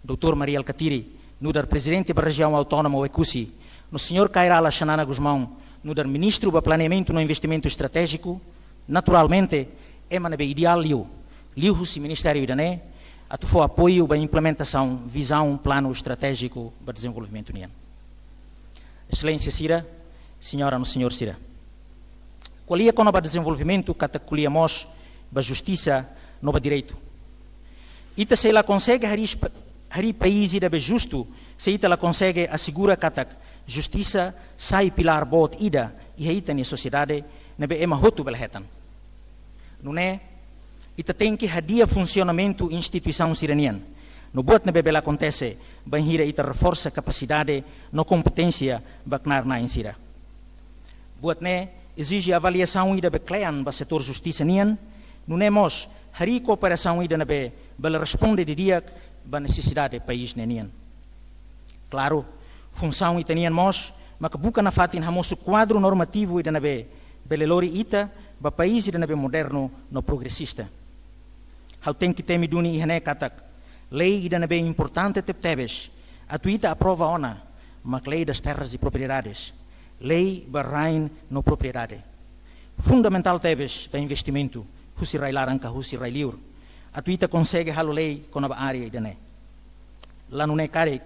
Dr. Maria Alcatiri, no dar presidente da região autónoma Oecusi, no senhor Kairala Xanana Guzmão, no dar ministro para planeamento no investimento estratégico, naturalmente, é manebe ideal liu se ministério idané, atu for apoio para implementação, visão, plano estratégico para desenvolvimento união. Excelência Sira, senhora no senhor Sira. Qualia com o desenvolvimento, cataculiamos, para justiça, no direito. Ita se ela consegue hari país ida be justo, se ita ela consegue assegura katak justiça sai pilar bot ida e ita ni sociedade nebe ema hotu belhetan. Não é? Ita tem que hadia funcionamento instituição siranian. No bot nebe bela acontece, banhira ita reforça capacidade no competência baknar na insira. Buat ne exige avaliação ida beclean ba setor justiça nian, não é mos hari cooperação ida nebe bela responde de dia ba necessidade do país nenian. Claro, função itanian mos, mas buka na fatin hamosu quadro normativo ida nabe belelori ita ba país ida nabe moderno no progressista. Hau tem que temi duni ihane katak. Lei ida nabe importante tebes. Atu ita aprova ona, mas lei das terras e propriedades. Lei ba rain no propriedade. Fundamental tebes ba investimento, husi rai laranka, husi rai liur. Atu ita consegue halo lei com a área idane. Lá não é carek,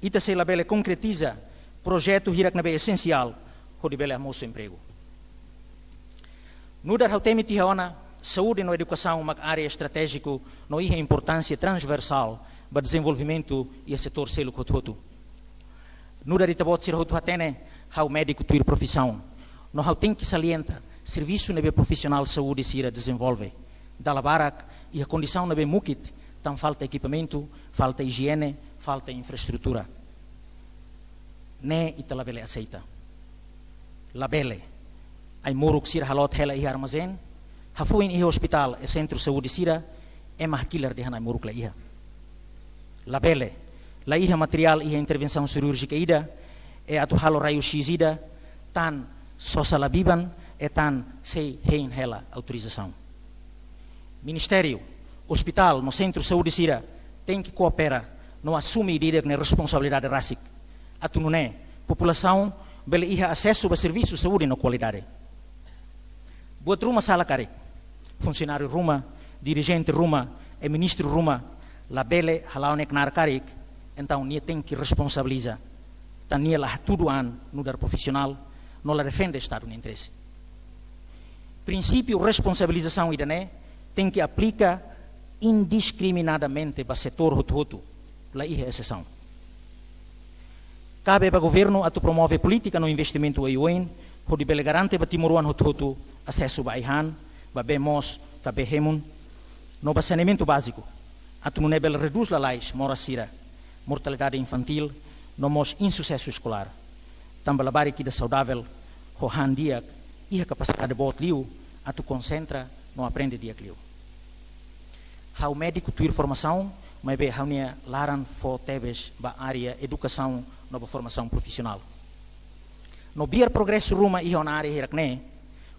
ita se la bele concretiza projeto hirak na be essencial, hodi bele moço emprego. No dar hautemi tihaona, saúde no educação uma área estratégico, no ihe importância transversal para desenvolvimento e setor selo kototo. No dar itabot sir hotu hatene, hau médico tuir profissão. No hau tem que salienta, serviço nebe profissional saúde sira desenvolve. Dalabarak e a condição não é mukit, então falta equipamento, falta higiene, falta infraestrutura. Ne ita labele aceita. Labele, ai moruk sira halot hela e armazém, hafuin e hospital e centro de saúde sira, é mahkilar de hanai moruk la iha. Labele, la iha material e intervenção cirúrgica ida, é atu halo raio-x ida, tan sosalabiban, e tan sei hein hela autorização. Ministério, hospital, no centro de saúde sira, tem que cooperar, não assume a responsabilidade racic. Atu não é, população, bele iha acesso a serviço de saúde na qualidade. Buat rumah sala karek, funcionário rumah, dirigente rumah, e ministro rumah, la bele halau nek nar karek, então nia tem que responsabilizar. Então nia lah tuduan no dar profissional, não la defende estado no interesse. Princípio responsabilização idane, tem que aplicar indiscriminadamente para o setor hotu-hotu, lá é exceção. Cabe para o governo a promove política no investimento EUN, onde bele garante para Timuruan hotu-hotu acesso a ihan, para bemos, para hemun, no saneamento básico, a tu não bele reduz la lais, mora sira, mortalidade infantil, no mos insucesso escolar, também a barriquida saudável, hohan diak, e a capacidade de bot liu, a tu concentra, não aprende dia clio. Hau médico tuir formação, mas be hau nia laran fo tebes ba área educação nova formação profissional. No biar progresso ruma e na área hirakne,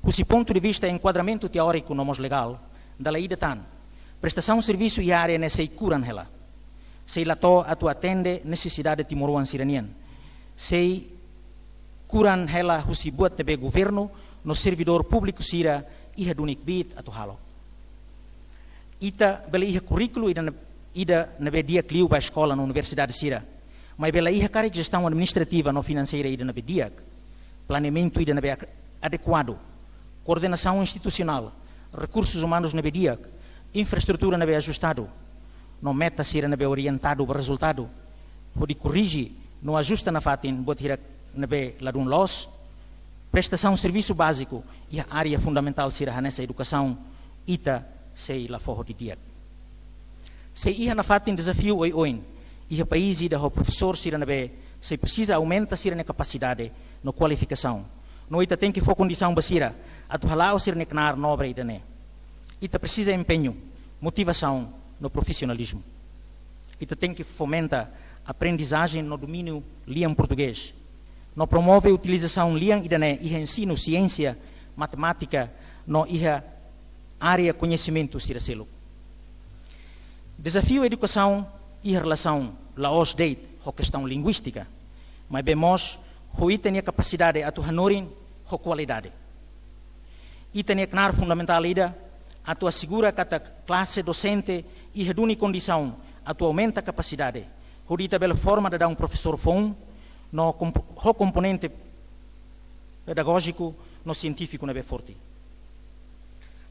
husi ponto de vista enquadramento teórico no mos legal, da lei de tan, prestação serviço e área nesei curan hela. Sei lato a tu atende necessidade Timuruan siranian. Sei curan hela husi buat tebe governo no servidor público sira iha dunik bit atu halo. Ita bela iha currículo ida nabe dia clio ba escola na universidade sira. Mas bela iha cara gestão administrativa no financeira ida nabe dia. Planeamento ida nabe adequado. Coordenação institucional. recursos humanos nebe dia, infraestrutura nebe ajustado, no meta sira nebe orientado para resultado, pode corrigir, no ajusta na fatin, botir nebe ladun loss, prestação de serviço básico e a área fundamental sira nessa educação, ita sei la forro de dia. Sei ia na fatin desafio oi, e o país ida o professor sira nebe, sei precisa aumenta sira na capacidade, no qualificação. No ita tem que for condição basira, atu halau sira neknar nobre ida ne. Ita precisa empenho, motivação no profissionalismo. Ita tem que fomenta aprendizagem no domínio liam português. No promove a utilização liam ida ne, e ensino ciência, matemática, no iha área conhecimento sira selo. Desafio a educação e relação laos deit, a questão linguística, mas bemos ho tem a capacidade a tu hanorin ho qualidade. E tem que nar fundamental ida a tu assegura que a classe docente e reduni condição a tu aumenta a capacidade. Ho dita bela forma de dar professor fom no ho componente pedagógico no científico nebe forte.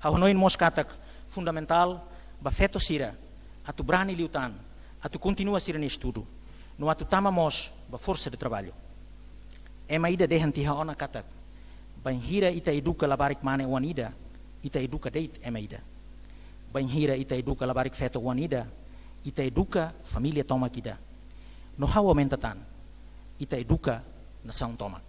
Ha honoin moscatak fundamental ba feto sira a tu brani liutan a tu continua sira ne estudo no a tu tamamos ba força de trabalho. Ema ida dehanti ha ona katak ban hira ita educa labarik mane wanida ita educa deit ema ida ban hira ita educa labarik feto wanida ita educa família toma kida no ha aumenta tan ita educa nação toma.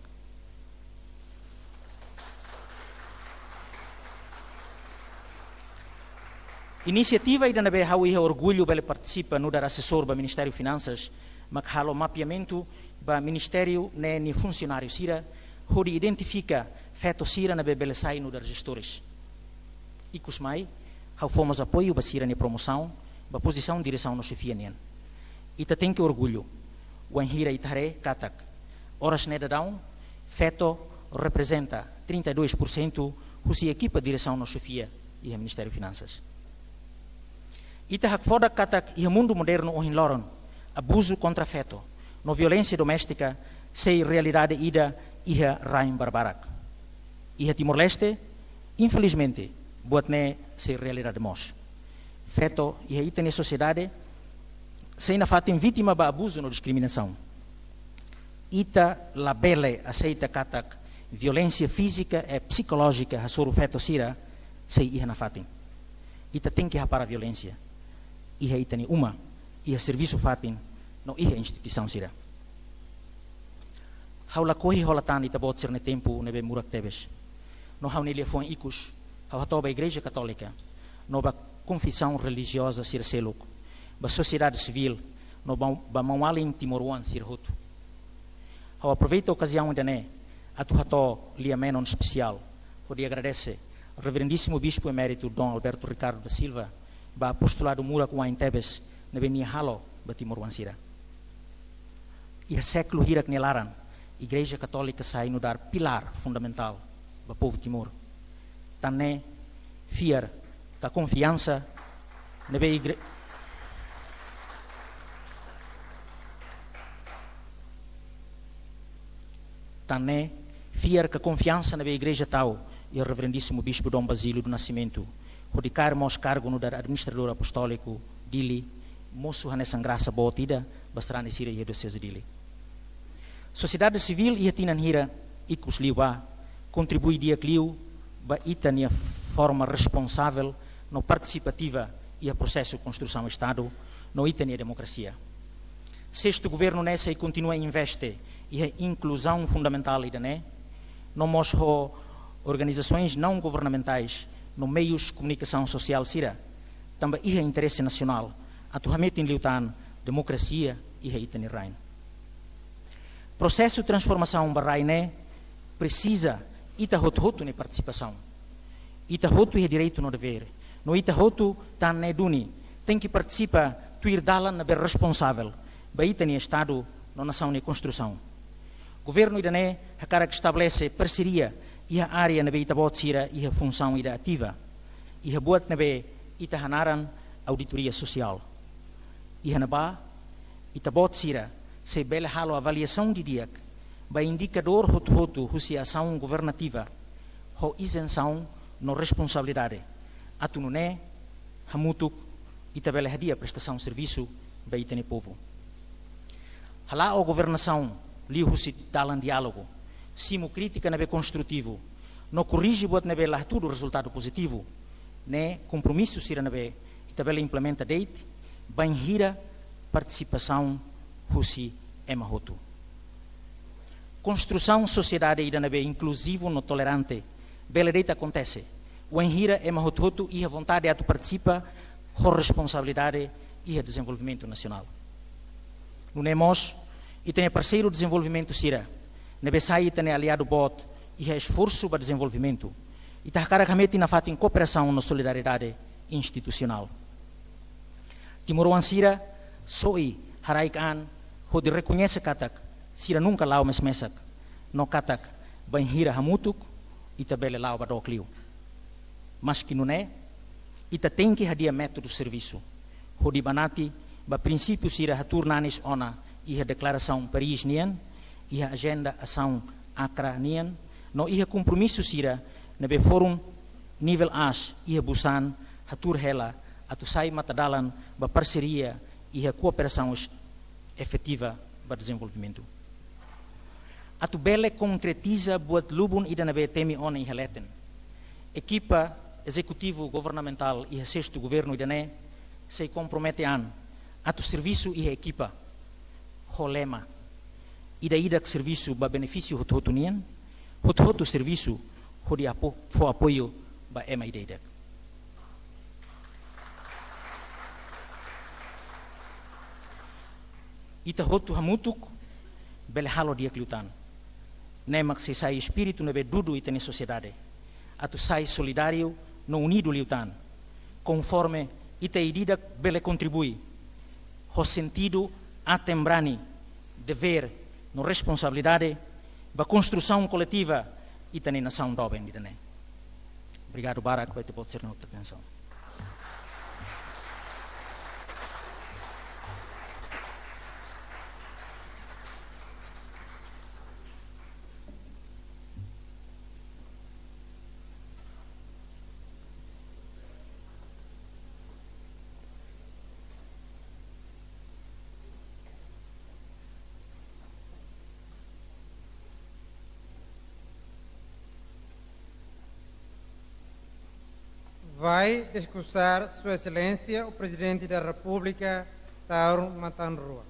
Iniciativa ida nabe hau iha orgulho bele participa no dar assessor ba Ministério Finanças mak halo mapeamento ba Ministério ne funcionário sira hori identifica feto sira nabe bele sai no dar gestores. Ikus mai hau fomos apoio ba sira ne promoção ba posição direção no chefia nen. Ita tem que orgulho wan hira itare katak horas ne dadão feto representa 32% husi equipa direção no chefia e Ministério Finanças. Ita hak foda katak e mundo moderno ohin loron abuso contra feto no violência doméstica sei realidade ida iha raim barbarak iha Timor-Leste infelizmente buat ne sei realidade mos feto iha ita ne sociedade sei na fatin vítima ba abuso no discriminação ita labele aceita katak violência física e psicológica hasuru feto sira sei iha na fatin ita tem que para a violência iha itani uma iha serviço fatin no iha instituição sira haula kohi holatan ita bot sirne tempo nebe murak tebes no haunelia foi ikus hawatoba igreja católica no ba confissão religiosa sira seluk ba sociedade civil no ba mawalin timoruan sira hotu haw aproveita a ocasião ainda né atu hato lia menon especial pode agradece reverendíssimo bispo emérito Dom Alberto Ricardo da Silva ba apostolado murak wain tebes nebe ni halo ba timoruan sira e século hirak nelaran Igreja Católica sai no dar pilar fundamental para o povo Timor. Tané fiar da confiança nebe igreja tané fiar que confiança nebe igreja tal e o reverendíssimo bispo Dom Basílio do Nascimento rodicar mos cargo no dar administrador apostólico dili moço hanesan graça botida bastarane sira e diocese dili. Sociedade civil ia tinan hira ikus liwa contribui dia cliu ba itania forma responsável no participativa e a processo de construção do Estado no itania democracia. Sexto governo nessa e continua a investe e a inclusão fundamental ida né no mosho organizações não governamentais no meios de comunicação social sira também ia interesse nacional atualmente em lutar democracia e a itania rain. Processo de transformação barraine precisa ita hotu ne participação ita hotu é direito no dever no ita hotu tan ne duni tem que participa tu ir dalan na ber responsável ba ita ne estado no nação ne construção governo ida ne hakara que estabelece parceria e a área na be ita bot sira e a função ida ativa e a buat na be ita hanaran auditoria social e hanaba ita bot sira se bela halo avaliação de dia ba indicador hotu husi ação governativa ho isenção no responsabilidade atu nuné, hamutuk, e tabela hadia prestação de serviço para o povo. Halá a governação, liu-se talan diálogo, simo crítica na construtivo, não corrige bot na lá tudo resultado positivo, né compromisso sira na e tabela implementa date, bem hira participação husi emahotu. Construção sociedade ida na inclusivo no tolerante, bela date acontece. O enhira emahotu e a vontade de participa, com responsabilidade e desenvolvimento nacional. No nemos e tem parceiro de desenvolvimento sira, nebesai tem aliado bot e esforço para desenvolvimento e tá caracamente na fato em cooperação na solidariedade institucional. Timor Sira soi haraikan hodi reconhece katak sira nunca lau mesmesak no katak ban hira hamutuk e tabele lau badokliu. Mas que não é ita tem que hadia método de serviço. Hodi banati ba princípio sira hatur nanis ona e a declaração Paris nian e a agenda ação Accra nian no e a compromisso sira na be forum nível as e a Busan hatur hela atu sai matadalan ba parceria e a cooperação efetiva para desenvolvimento. Atu bele concretiza buat lubun ida na be temi ona e heleten. Equipa executivo governamental e sexto governo idane se compromete a tu serviço e a equipa rolema ida que serviço ba benefício hotu nian hotu serviço hodi fo apoio ba ema ida ita hotu hamutuk bele halo dia kliutan nemak se sai espírito nebe dudu ita ne sociedade atu sai solidário no unido liutan conforme ita idida bele contribui ho sentido atembrani dever no responsabilidade ba construção coletiva ita ne nação doben idane. Obrigado Barak vai te pode ser na atenção. Vai discursar Sua Excelência o Presidente da República, Tauro Matanrua.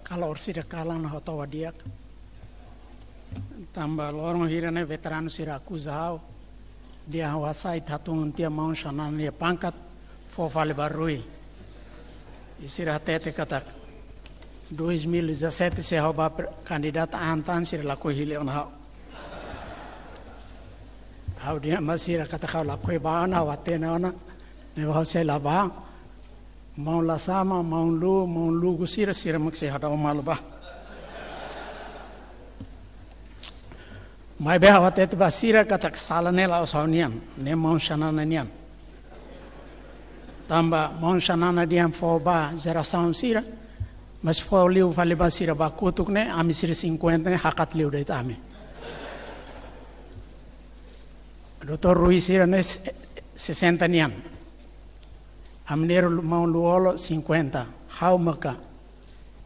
Kalau sira kalang na hotawa diak tambah lorong hirane veterano sira akuzao dia wasai tatung tia mau shanan dia pangkat fo vale barrui isira tete katak 2017 se rouba candidato a antan sira la kohile on hau dia masira katak la koi ba na watena ona ne ba se la ba mau la sama mau lu gusira sira makse hada malba mai be hawate ba sira katak salane la osonian ne mau shanana nian tamba mau shanana diam fo ba geração sira mas fo liu vale ba sira ba kutuk ne ami sira 50 ne hakat liu deit ami Dr. Rui sira ne 60 nian amnero mau luolo 50 how maka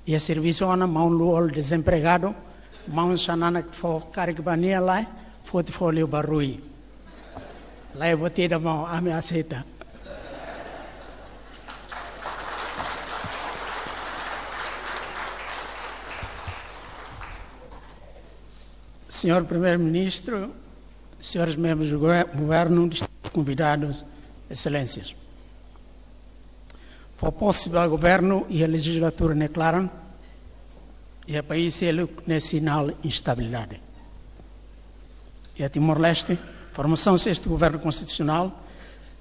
e serviço ana mau luolo desempregado mau shanana fo caribania lá portfólio barrui lá eu botei da mão a me aceita senhor primeiro-ministro, senhores membros do governo, convidados, excelências. For possível o governo e a legislatura declaram e o país é um sinal de instabilidade. E a Timor-Leste, formação deste governo constitucional,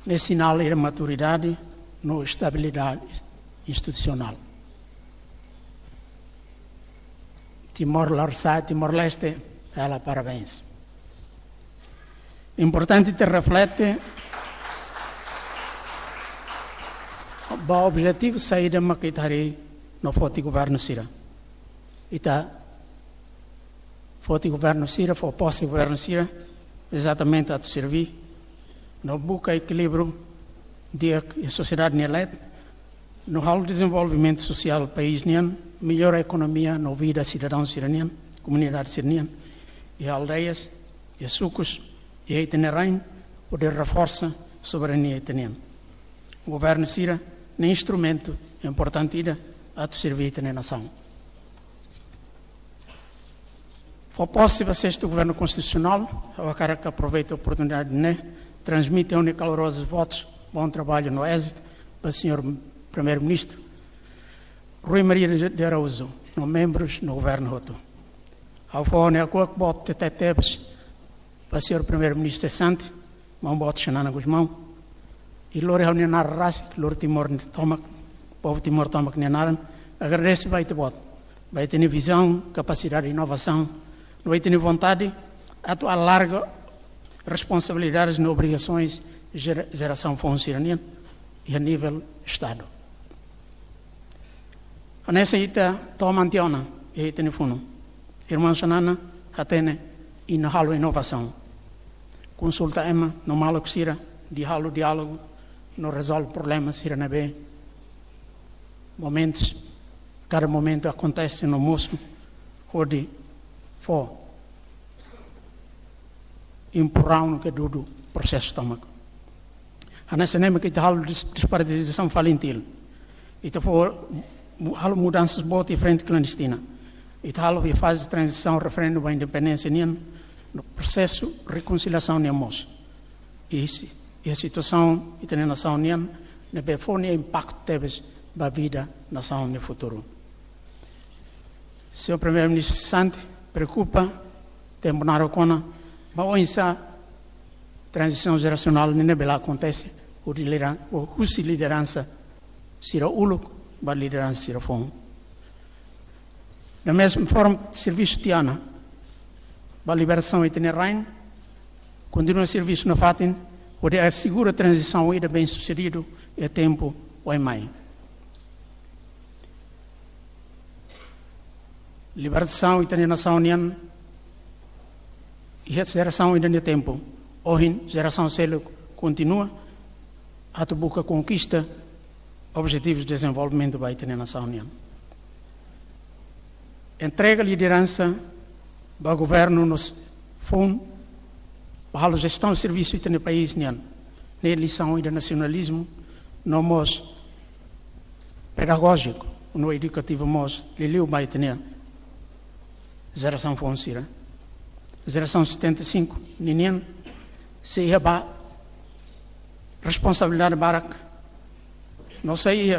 é sinal de maturidade, não estabilidade institucional. Timor-Leste, ela parabéns. Importante te reflete o objetivo saída maquitari no forte governo Sira. Ita forte governo Sira, for posse governo Sira, exatamente a servir no busca equilíbrio de a sociedade nelet, no alto desenvolvimento social do país nian, melhor a economia no vida cidadãos siranian, comunidade siranian, e aldeias, e sucos, e itinerário, poder reforça a soberania italiana. O governo Sira é um instrumento importante a servir a nação. Foi possível este governo constitucional, eu quero que aproveite a oportunidade de transmitir calorosos votos, bom trabalho no êxito para o senhor primeiro-ministro Rui Maria de Araújo, no membros no governo Roto. Ao fone a coa que bote tetebes para o senhor primeiro-ministro cessante, mão bote Xanana Guzmão, e lore reuninar raça, lore Timor Tomac, povo Timor Tomac Nenaran, agradece vai ter voto, vai ter visão, capacidade de inovação, vai ter vontade, atuar larga responsabilidades e obrigações de geração funcional e a nível Estado. A nessa ita toma antiona e ita funo. Irmã Xanana atene e na halo inovação. Consulta Emma no malo que sira, de halo diálogo, no resolve problemas sira na bem. Momentos, cada momento acontece no moço, onde for empurrar no que do processo estômago. A nessa nema que halo despartidização falentil. E for halo mudanças boa e frente clandestina. E halo a fase de transição referendo à independência no processo de reconciliação niamos. E a situação e a nação nian ne befone impacto teve para a vida da nação no futuro. Senhor primeiro-ministro Sante preocupa tempo na rocona, mas hoje a transição geracional não acontece, o liderança será ulo, a liderança será fome. Da mesma forma, serviço tiana, a liberação itinerante, continua a serviço na fatin, onde a segura transição ainda bem sucedido é tempo ou é mais. Liberação e nação união e a geração ainda não é tempo. Hoje, geração celo continua a buscar conquista objetivos de desenvolvimento vai ter na nação união. Entrega a liderança para o governo nos fundos para a gestão de serviços no país união. Na eleição do nacionalismo, no mos pedagógico, no educativo mos, liliu vai ter geração fonseira. Geração 75, ninguém se ia para responsabilidade barak. Não sei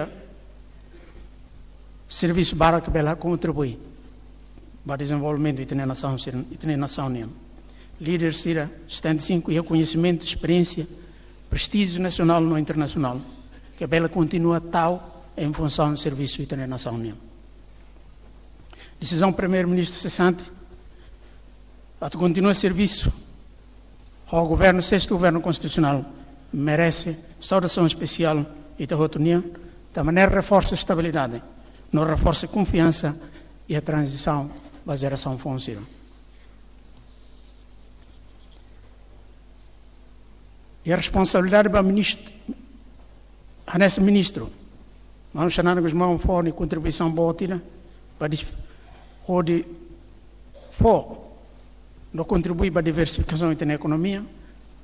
serviço barak bela contribui para o desenvolvimento da nação união. Líder Sira 75 e conhecimento, experiência, prestígio nacional e internacional, que bela continua tal em função do serviço da nação união. Decisão primeiro-ministro cessante, a continua serviço ao governo, sexto governo constitucional, merece saudação especial e da rotunia, da maneira reforça a estabilidade, não reforça a confiança e a transição da geração fonseira. E a responsabilidade para o ministro, a nesse ministro, vamos chamar os mãos fora e contribuição boa tira, para onde for, não contribui para a diversificação da economia,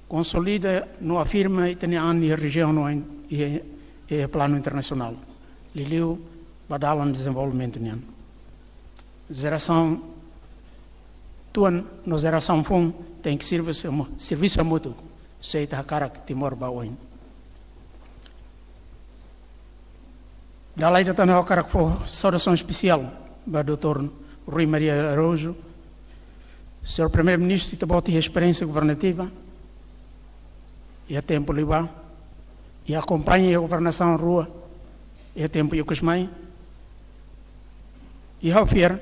consolida, não afirma e tem a região e plano internacional. Liliu para dar um desenvolvimento nian. Geração tuan no geração fun tem que serviço mútuo, seita a cara que Timor baoin. Da lei da tanto cara que for saudação especial para o Dr. Rui Maria Araújo, senhor primeiro-ministro, que tem experiência governativa e a tempo liba e acompanha a governação rua e a tempo e o cosmai e ao fier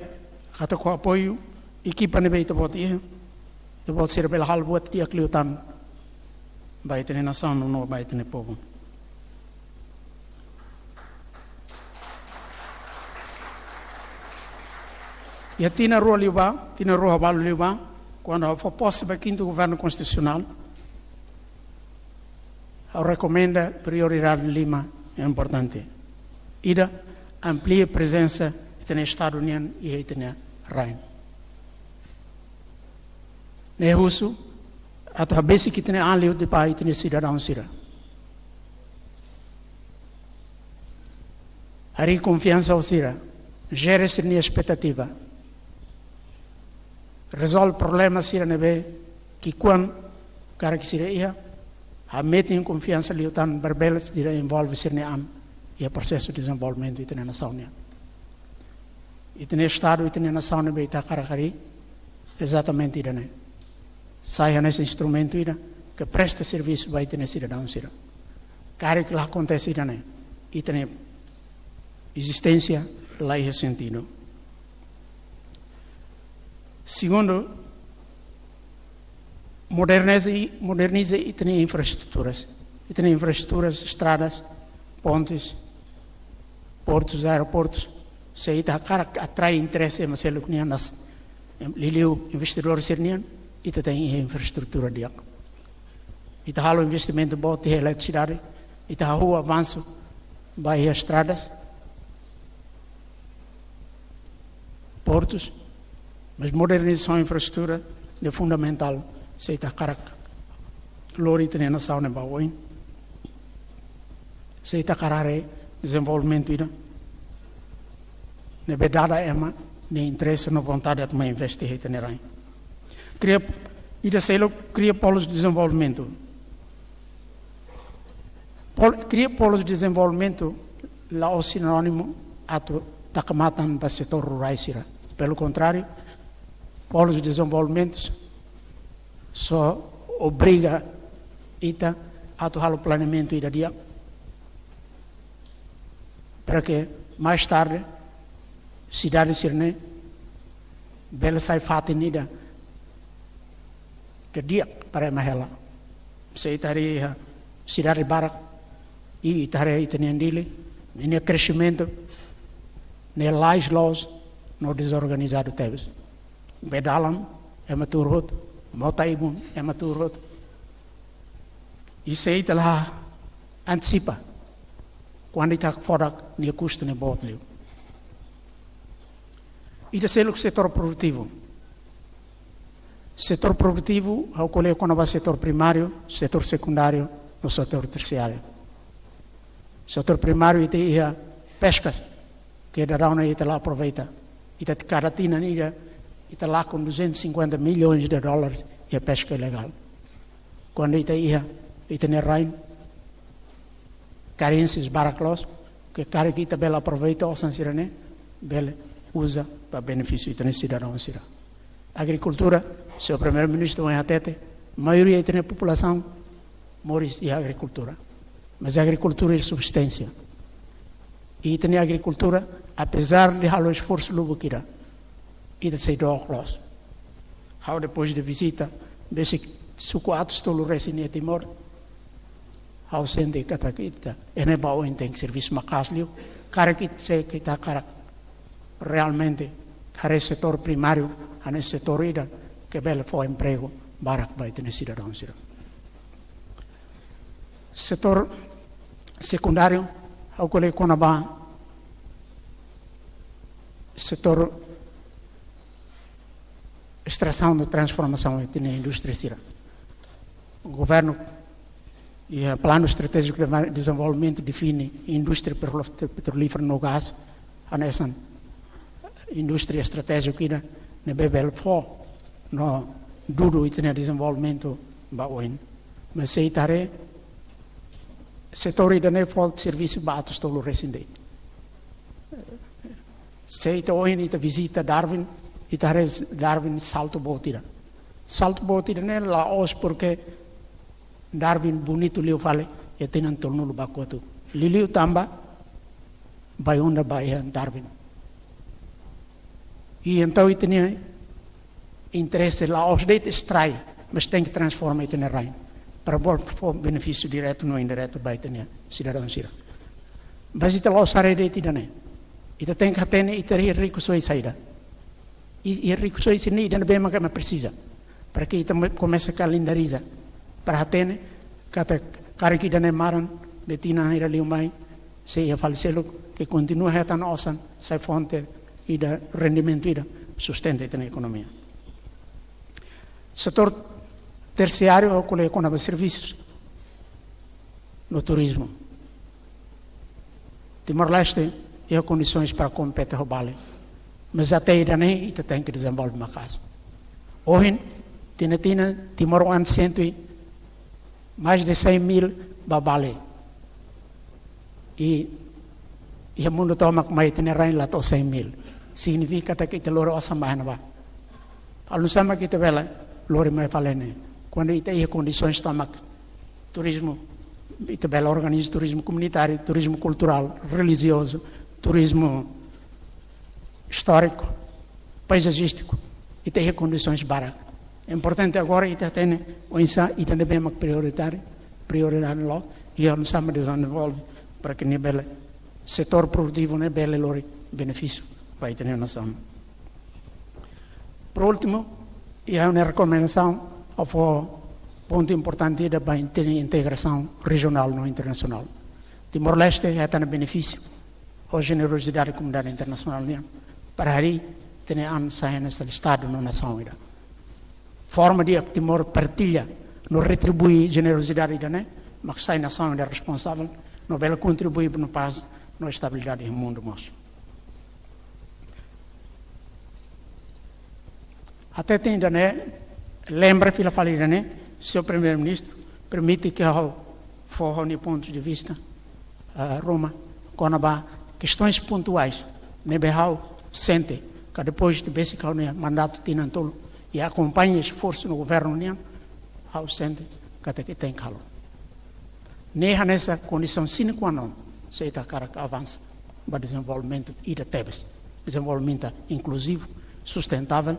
até com apoio equipa nebe te bot ser bela hal buat dia kliutan vai ter nação no vai ter povo E a Tina Rua Liuba, Tina Rua Balo Liuba, quando for posto para o 5º governo constitucional, eu recomendo a prioridade de Lima, é importante. Ida amplia a presença no Estado União e no Reino. Ne russo, a tua base que tem alho de pai tem cidadão sira. Hari confiança ao sira, gera-se a expectativa. Resolve problemas sira nebe que quando cara que sira ia a mete em confiança ali o tan barbelas sira envolve sira ne am e o processo de desenvolvimento e na nação ne. E tem estado e tem nação ne beita caracari exatamente ida ne. Saia nesse instrumento ida que presta serviço vai ter cidadão sira. Cara que lá acontece ida ne. E tem existência lá e sentido. Segundo, moderniza e tem infraestruturas. E tem infraestruturas, estradas, pontes, portos, aeroportos. Se aí atrai interesse, mas ele conhece nas investidores sirnianos e tem infraestrutura de água. E tem o investimento bom de eletricidade, e tem o avanço vai estradas, portos, mas modernização da infraestrutura é fundamental. Se está cara, lori tem nação na Bauin, se está cara desenvolvimento ida, na verdade é uma nem interesse na vontade de tomar investir em Tenerai. Cria polos de desenvolvimento. Cria polos de desenvolvimento lá o sinônimo ato takamatan para o setor rural sira. Pelo contrário, polos de desenvolvimento só obriga ita a atuar o planeamento ida dia para que mais tarde cidade sirne bela sai fatinida que dia para mahela se itari cidade barak e itari itaniandili ini crescimento ne lais laws no desorganizado tebes bedalam é maturhut motaibun é maturhut e se itala antecipa quando está fora ne custo ne botlio. E terceiro, o setor produtivo. Setor produtivo, ao colher quando vai setor primário, setor secundário, no setor terciário. Setor primário, e a pescas, que da Rauna e lá aproveita. E da Caratina, e lá com 250 milhões de dólares, e a pesca ilegal. Quando e tem rain, carências baraclos, que cara que bela aproveita, ou San Sirene, bela usa para benefício do cidadão. Agricultura, se o primeiro-ministro vai até, a maioria da população mora em agricultura. Mas a agricultura é subsistência. E tem a agricultura, apesar de o esforço do Bukira, e de ser douglas. Depois de visita, desse suco atos tolo recém Timor, ao sente catakita, e nem bom tem serviço macaslio, cara que se que está cara realmente para o setor primário, nesse setor ida, que belo foi emprego, barak vai ter cidadão. Setor secundário, ao colher Conabá, setor extração e transformação na indústria. O governo e o plano estratégico de desenvolvimento define indústria petrolífera no gás, nessa indústria estratégica na bebel fo no duro e tem desenvolvimento baoin. Mas se itare setor ida ne fo serviço batos tolo recente. Se ita oin ita visita Darwin, itare Darwin salto botira. Salto botira ne la os porque Darwin bonito liu fale e tenan tolno lo bakoto. Liliu tamba vai onda vai Darwin. E então ele tinha interesse lá, os deitos extrai, mas tem que transformar isso em reino. Para o benefício direto ou indireto, vai ter cidadão sira. Mas isso lá o sarei de ti, né? Isso tem que ter, e ter rico sua saída. E rico isso nem ainda bem mais que precisa. Para que então começa a calendarizar. Para ter, cada cara que ainda maran, betina ira liumai, se ia falecelo que continua a nossa, sai fonte e da rendimento e sustenta a economia. Setor terciário é o com os serviços no turismo. Timor-Leste é condições para competir o Bali, mas até aí nem tem que desenvolver uma casa. Hoje, Timor mais de 100 mil babale. E o mundo toma como aí tem lá 100 mil. Significa que te loro asa mais não vai. Alu sama que te vela loro mais falene. Quando tem condições toma turismo, te vela organiza turismo comunitário, turismo cultural, religioso, turismo histórico, paisagístico e tem condições baratas. É importante agora e tem o insa e tem bem mais prioridade lá e alu sama desenvolve para que nível setor produtivo ne belle loro benefício vai ter nação. Por último, há uma recomendação ao ponto importante da integração regional no internacional. Timor-Leste é tem benefício a generosidade da comunidade internacional para aí ter ansa nesse estado na nação. Forma de Timor partilha, não retribui generosidade da mas sai nação é responsável, não vai contribuir para a paz, na estabilidade do mundo nosso. Até tem lembra que falei seu primeiro-ministro permite que for de pontos de vista Roma, quando questões pontuais, nebehau sente que depois de basic mandato tinantolo e acompanha esforço no governo união, ao sente que tem calor. Nem nessa condição sine qua non, se está cara que avança para desenvolvimento e da TEBS, desenvolvimento inclusivo, sustentável,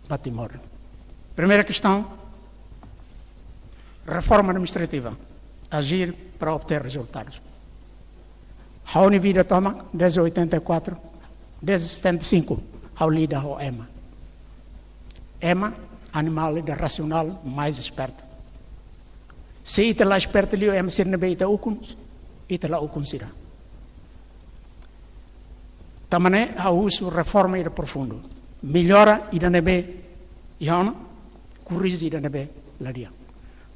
para Timor. Primeira questão, reforma administrativa, agir para obter resultados. A Univida toma, desde 84, desde 75, ao líder o EMA. EMA, animal racional mais esperto. Se ita lá esperto ali, o EMA ser nebe ita lá ukun sira. Tamane, a uso reforma ida profundo. Melhora ida nebe, iana, corrige ida nebe, lá dia.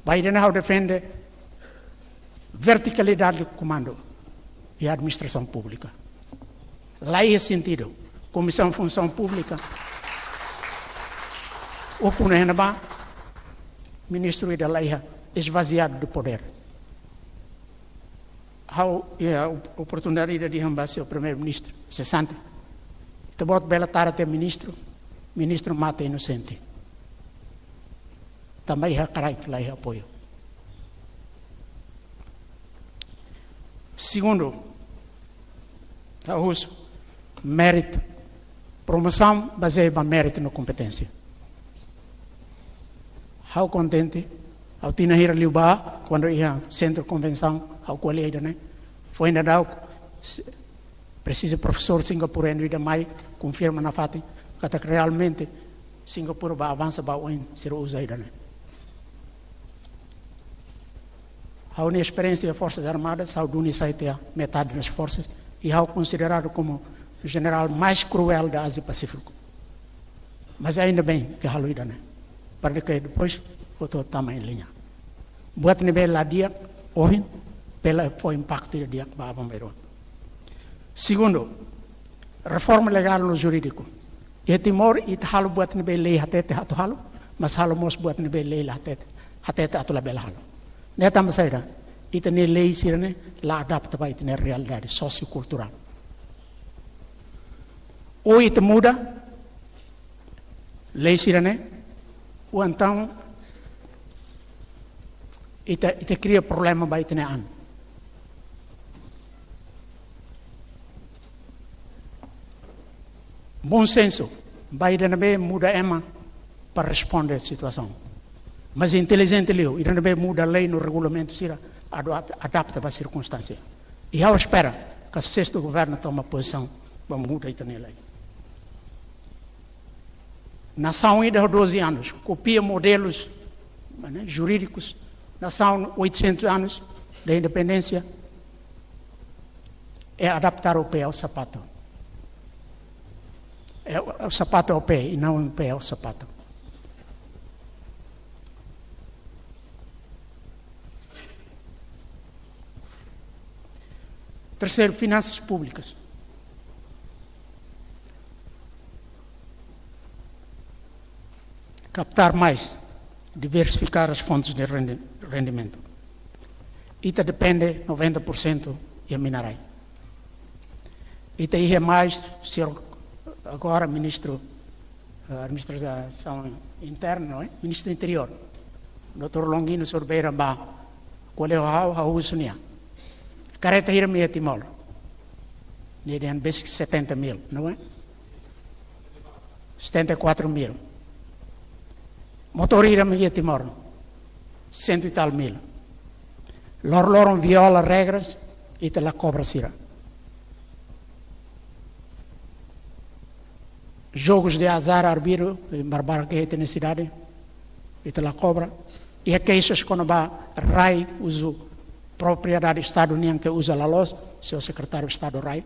Vai ida não defende verticalidade do comando e a administração pública. Lá é sentido. Comissão de Função Pública, o Cunenaba, ministro da Lei, esvaziado do poder. A oportunidade de dizer ao primeiro-ministro, se sente, te bota bela tarde ministro mata inocente. Também é carai que lá é apoio. Segundo, a uso, mérito, promoção baseada em mérito na competência. How contente, ao tina hira liuba, quando ia centro de convenção, ao qual ia né, foi ainda dado, precisa professor singapurano ainda mais confirma na fati, que realmente Singapura vai avançar para o ser usado né. Há uma experiência das Forças Armadas, há uma saída metade das forças e há considerado como o general mais cruel da Ásia-Pacífico. Mas ainda bem que há luída, né? Para que depois botou também em linha. Buat nível lá dia, hoje, pela foi impacto do dia que vai avançar. Segundo, reforma legal no jurídico. E Timor e halo buat nível lei hatete hatu halo, mas halo mos buat nível lei hatete hatu label halo. Neta masaira, ita ne lei sirene la adapta para ita realidade sociocultural. Ou ita muda, lei sirene, ou então ita cria problema para ita ne an. Bom senso, vai ita ne muda ema para responder à situação. Mas inteligente leu, e não deve mudar a lei no regulamento, será adapta para a circunstância. E eu espero que o sexto governo tome posição vamos mudar isso nele. Nação ainda há 12 anos, copia modelos jurídicos, nação 800 anos da independência, é adaptar o pé ao sapato. É o sapato ao pé e não o pé ao sapato. Terceiro, finanças públicas. Captar mais, diversificar as fontes de rendimento. Ita depende 90% de minerais. Ita é mais, senhor, agora ministro da Administração Interna, não é? Ministro do Interior, Dr. Longino Sorbeira Ba, qual é o uso niya? Careta ira meia Timor. Nirian basic 70 mil, não é? 74 mil. Motor ira meia Timor. 100 e tal mil. Lor viola regras e te la cobra sira. Jogos de azar, arbítrio, barbaro que tem na cidade, e te la cobra. E a queixas quando vai RAI, uso propriedade do Estado União que usa a luz, seu secretário de Estado RAI.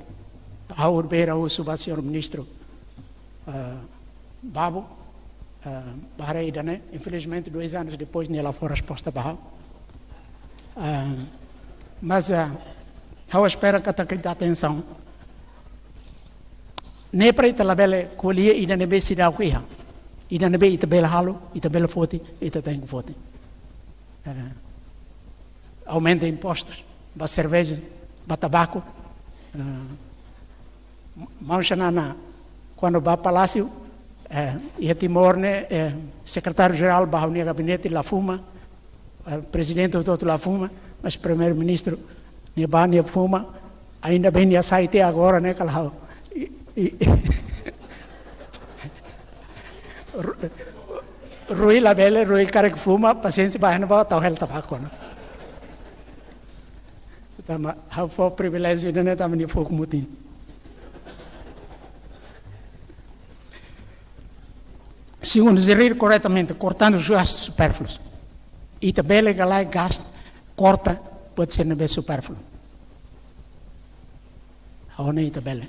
A urbeira usa o senhor ministro Babo, Bahreida, né? Infelizmente, 2 anos depois, nela foi a resposta para mas eu espero que tenha que atenção. Nem para ita labele colher e não be sida kuiha, e não be ita bela halo, ita bela fote, ita tem fote. Aumenta impostos, para cerveja, para tabaco. Mancha quando vai ao palácio, e a Timor, né, secretário-geral, vai ao gabinete, lá fuma. Presidente do todo lá fuma, mas primeiro-ministro Nibania fuma, ainda bem que sai até agora, né, Calhau? Rui Labelle, Rui cara que fuma, paciência vai não voltar o tabaco, né? Então, há foi privilégio, né, também foi como tem. Segundo, gerir corretamente, cortando os gastos supérfluos. E também legal gasto, corta, pode ser bem supérfluo. Aonde é também?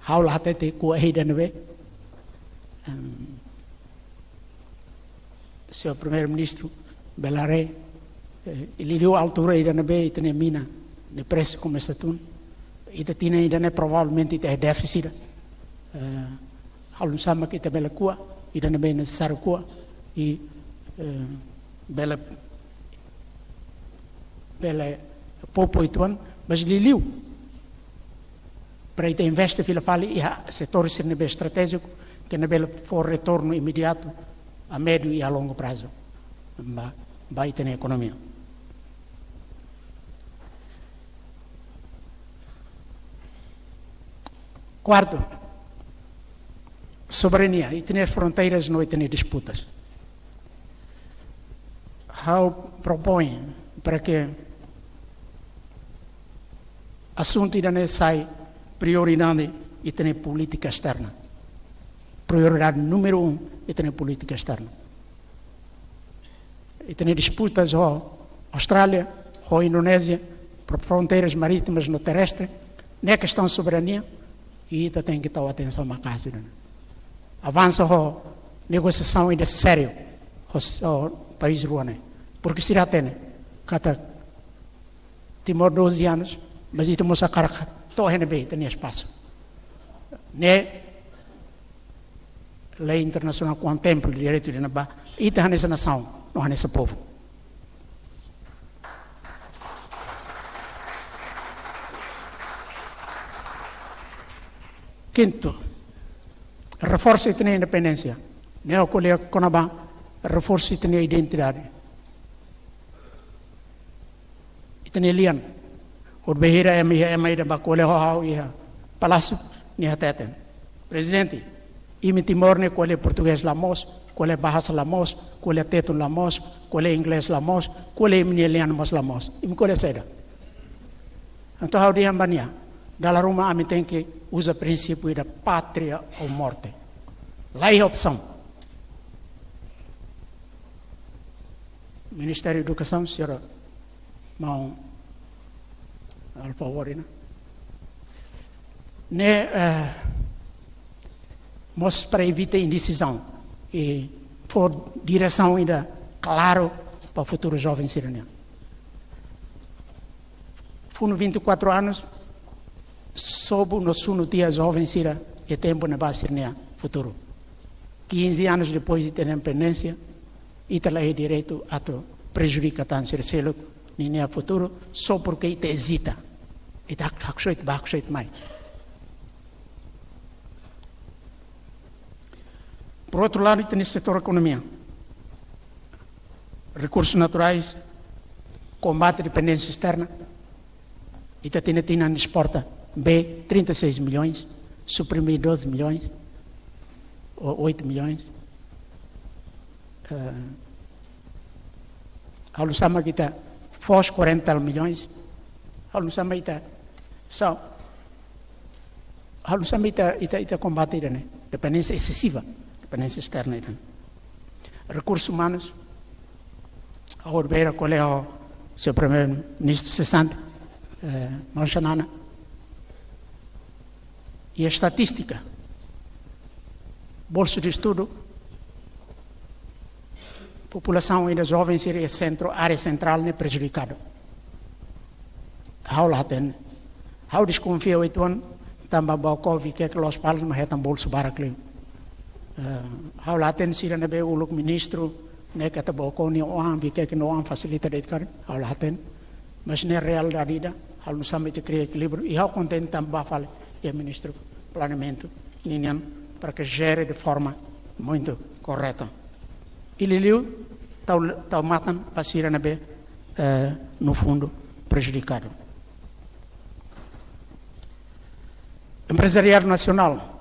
How lá até com a rede neve? Seu primeiro-ministro Belaré, ele deu a altura ainda neve e tem mina de preço como esse tudo. E tinha ainda provavelmente é déficit. Há sama que também cua. E não é necessário e bela pouco 8 anos, mas ele liu para ele investir pela fala e a setor ser bem estratégico que não for retorno imediato a médio e a longo prazo vai ter a economia. Quarto, soberania e ter fronteiras não ter disputas. Eu proponho para que assunto ainda sai prioridade e ter política externa. Prioridade número 1 é ter política externa. E ter disputas com Austrália, com Indonésia, por fronteiras marítimas no terrestre, não é questão de soberania e tem que dar atenção a casa. Avança a negociação ainda sério com o país ruane. Porque se já tem, cada Timor 12 anos, mas isso mostra que todo NB tem espaço. Né? Lei internacional contempla o direito de Nabá e tem essa nação, não há nesse povo. Quinto, reforça a independência. Não é colher Conabá, reforça a identidade. E tem lian. O Behira é meio da colher e palácio nem até tem. Presidente, e Timor ne colher português lamos, colher bahasa lamos, colher teto lamos, colher inglês lamos, colher minelian mas lamos. E me colher seda. Então, ao dia amanhã, da Roma, a mim tem que usar o princípio da pátria ou morte. Lá é a opção. Ministério da Educação, senhora, mão, al favor, né? Mas para evitar indecisão e for direção ainda claro para o futuro jovem sireniano. Fui 24 anos, soube no sono dia jovem sira e tempo na base sireniana futuro. 15 anos depois de ter independência, Itala é direito a prejudicar tanto ser selo nem futuro só porque ita hesita. Ita haksoit mais. Por outro lado, tem nesse setor da economia. Recursos naturais, combate à dependência externa. Ita tem exporta B 36 milhões, suprimir 12 milhões, ou 8 milhões. Alusama kita fos 40 milhões. Alusama kita só. Alusama ita combate né? Dependência excessiva, dependência externa. Recursos humanos. A Orbeira, qual é o seu primeiro-ministro cessante, Manchanana. E a estatística. Bolsa de estudo. População ainda jovem seria centro, área central não é prejudicada. How lá tem, how desconfia 8 anos, também balcão que é que os palos mas é também bolso baraclio. How lá tem se não é o ministro, né que tá balcão nem o am que não facilita de cara, how lá tem, mas na realidade how não sabe te criar equilíbrio e how contente também fala é ministro planeamento, ninguém para que gere de forma muito correta. Ele liu tal matam pasira na be no fundo prejudicado. Empresariado nacional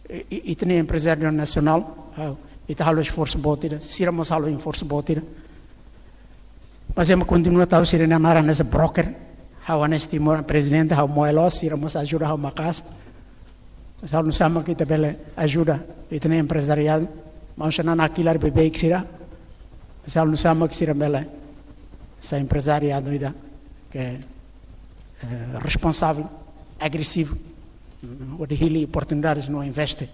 e tem empresariado nacional e tá halo esforço botira sira mas halo esforço botira mas é uma continua tal sira na mara nessa broker how anestimo presidente how moelos sira mas ajuda how macas mas halo sama kita bela ajuda e tem empresariado mas não naquilo bebê que será mas halo sama que sira bela essa empresariado que é responsável agressivo o de hili oportunidades não investe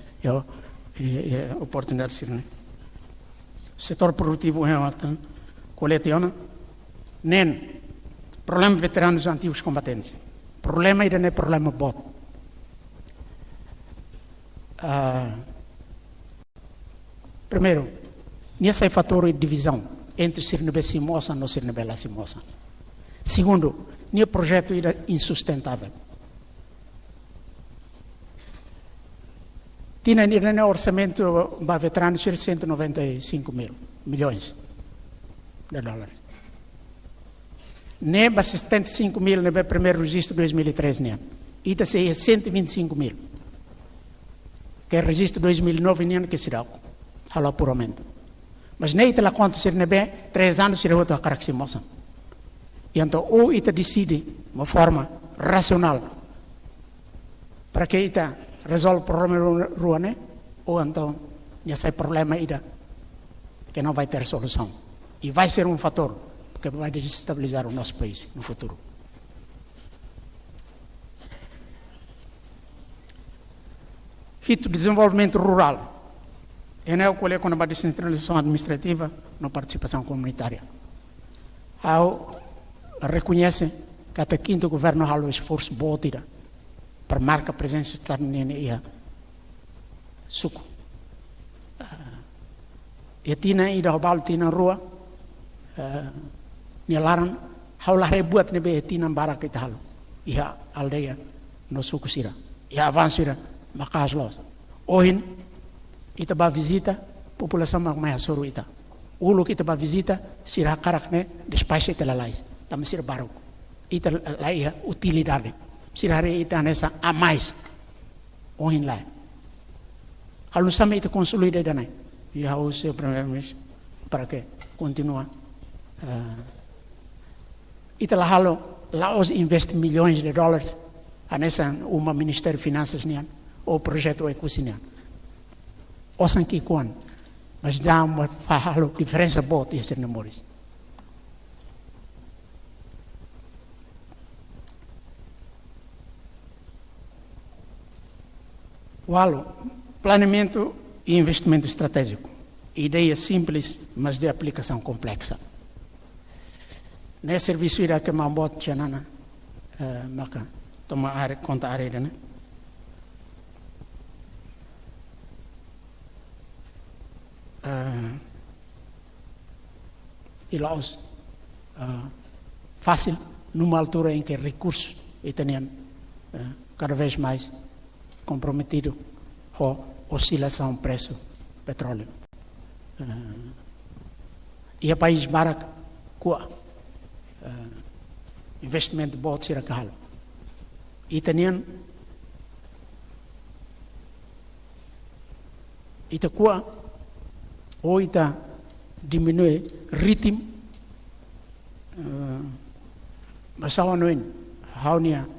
oportunidades né setor produtivo é uma coletiona nem problema veteranos antigos combatentes problema ainda não é problema bot primeiro nesse fator de divisão entre Sirnebe Simosa e não Sirnebe La Simosa segundo nesse projeto era insustentável. Tinha no orçamento para veteranos de 195 milhões de dólares. Nem para 75 mil no primeiro registro de 2013. E está sendo 125 mil. Que é o registro de 2009 nem que se dá. Alô puramente. Mas nem está lá quanto se nebe 3 anos se deu a cara que se moça. E então ou ita decide de uma forma racional para que ita resolve o problema ruane ou então esse problema ida que não vai ter solução e vai ser um fator que vai desestabilizar o nosso país no futuro. Fito desenvolvimento rural é o que é com a descentralização administrativa na participação comunitária. Ao reconhece que até quinto governo há o esforço botira para marcar a presença externa e suco. E tina ida hobal tina rua ni laran haulah rebuat nebe tina barak kita halu. Ia aldeia no suco sira. Ia avansira makas los. Ohin ita ba visita população mais soru ita. Ulu kita ba visita sira karakne despace ita lalais. Tam sira baru. Ita laia utilidade. Sira re ita nessa a mais. Ohin lai. Halu sama ita consolida danai. Ia o seu primeiro-ministro para que continua ita la halo Laos investe milhões de dólares nessa uma Ministério de Finanças ou projeto ecosinian. Osan que quan, mas dá uma diferença boa esse namoros. Walo, planeamento e investimento estratégico. Ideia simples, mas de aplicação complexa. Nesse serviço irá que mambot janana, maka toma conta área, né? E Laos fácil numa altura em que recursos e tenham cada vez mais comprometido com a oscilação do preço do petróleo. E o país barak com investimento bom de calo. E tenham e te qua ou ita diminui ritmo mas ao noin haunia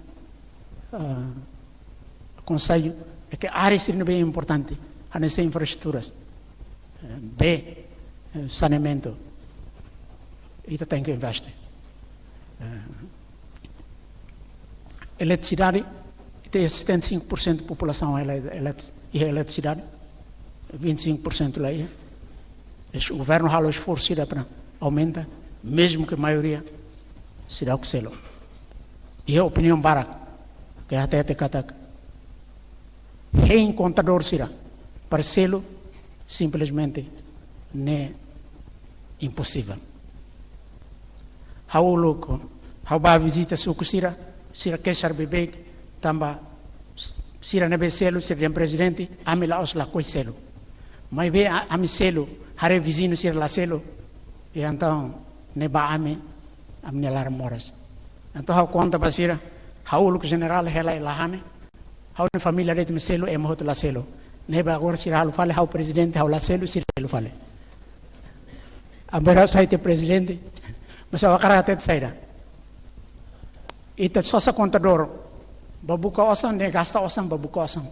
conselho é que áreas são bem importante nessas infraestruturas saneamento ita tem que investir eletricidade tem 75% da população e eletricidade 25% lá é. O governo há o esforço para aumentar, mesmo que a maioria se dá o que selo. E a opinião para que até te cataca. Quem contador será para selo simplesmente não é impossível. Há o louco, há a visita suco será que sabe bem também será nebe selo será presidente a me lá os lá coi selo. Mas bem a me selo hare vizinho ser lá selo e então neba a me lá moras. Então há conta basira há o louco general ela e lahane há uma família de me selo é muito lá selo. Neba agora será o fale há o presidente há o lá selo será o fale. A ver sai te presidente mas a cara até saída. E te só contador babuka osam ne gasta osam babuka osam.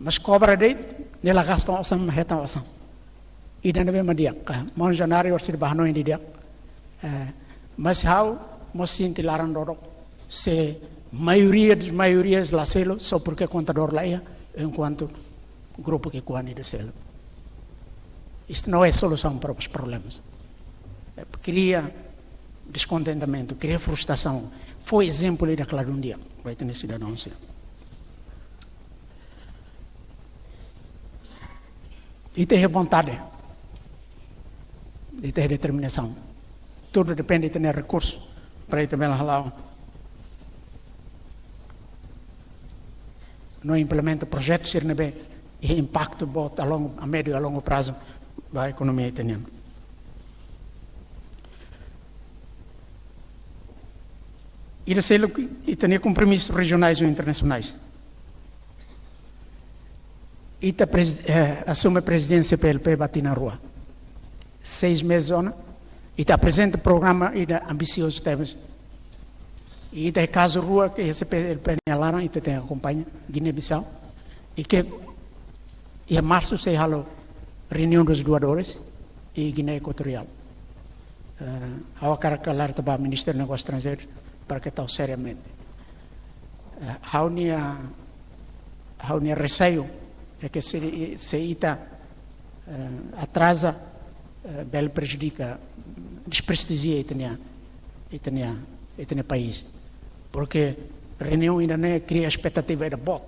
Mas cobra dei nela gasta osam heta osam. E dan be madia ka mon januari or sir bahno indi dia. Mas how mosinti laran doro se maioria lá selo só porque contador lá é enquanto grupo que quani de selo. Isto não é solução para os problemas. Cria descontentamento, cria frustração. Foi exemplo daquela um dia. Vai ter cidadão. E ter vontade. E ter determinação. Tudo depende de ter recursos para ir também lá. Não implementa projetos e impacto a médio e a longo prazo da economia italiana. E tem compromissos regionais ou internacionais. E assume a presidência PLP bati na rua. 6 meses e apresenta o programa ambicioso temos. E tem caso rua que esse PLP e tem acompanha Guiné-Bissau e que em março se halo reunião dos doadores e Guiné Equatorial. Ao cara calar também o Ministério dos Negócios Estrangeiros para que tal seriamente. Há um receio é que se ita atrasa, bel prejudica, desprestigia o país, porque a reunião ainda não cria expectativa de bot,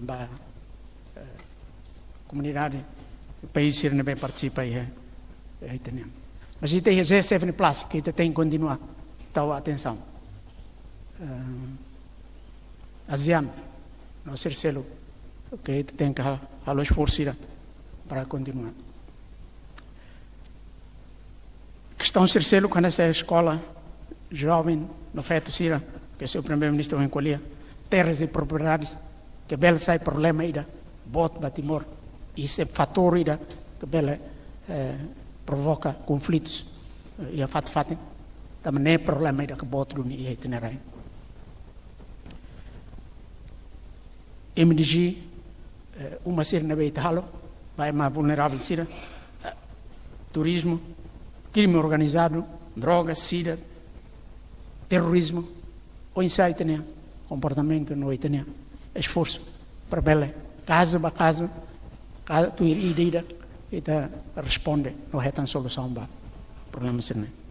a comunidade, o país se não bem participa aí, mas isso tem já serve place que tem que continuar tal atenção. ASEAN, não ser selo, que tem que fazer esforço para continuar. Questão de ser selo quando essa escola jovem no feto Sira, que é o primeiro-ministro encolhia, terras e propriedades, que bela sai problema ainda, bot batimor, e esse fator ainda que bela provoca conflitos e a fato também nem problema aí da que boto do e itinerário. MDG, uma série na beita halo, vai mais vulnerável sira, turismo, crime organizado, drogas, sida, terrorismo, o insight né, comportamento no itene, esforço para bela, caso a caso tu ir ida e ta responde, não é tão solução para problema sirne.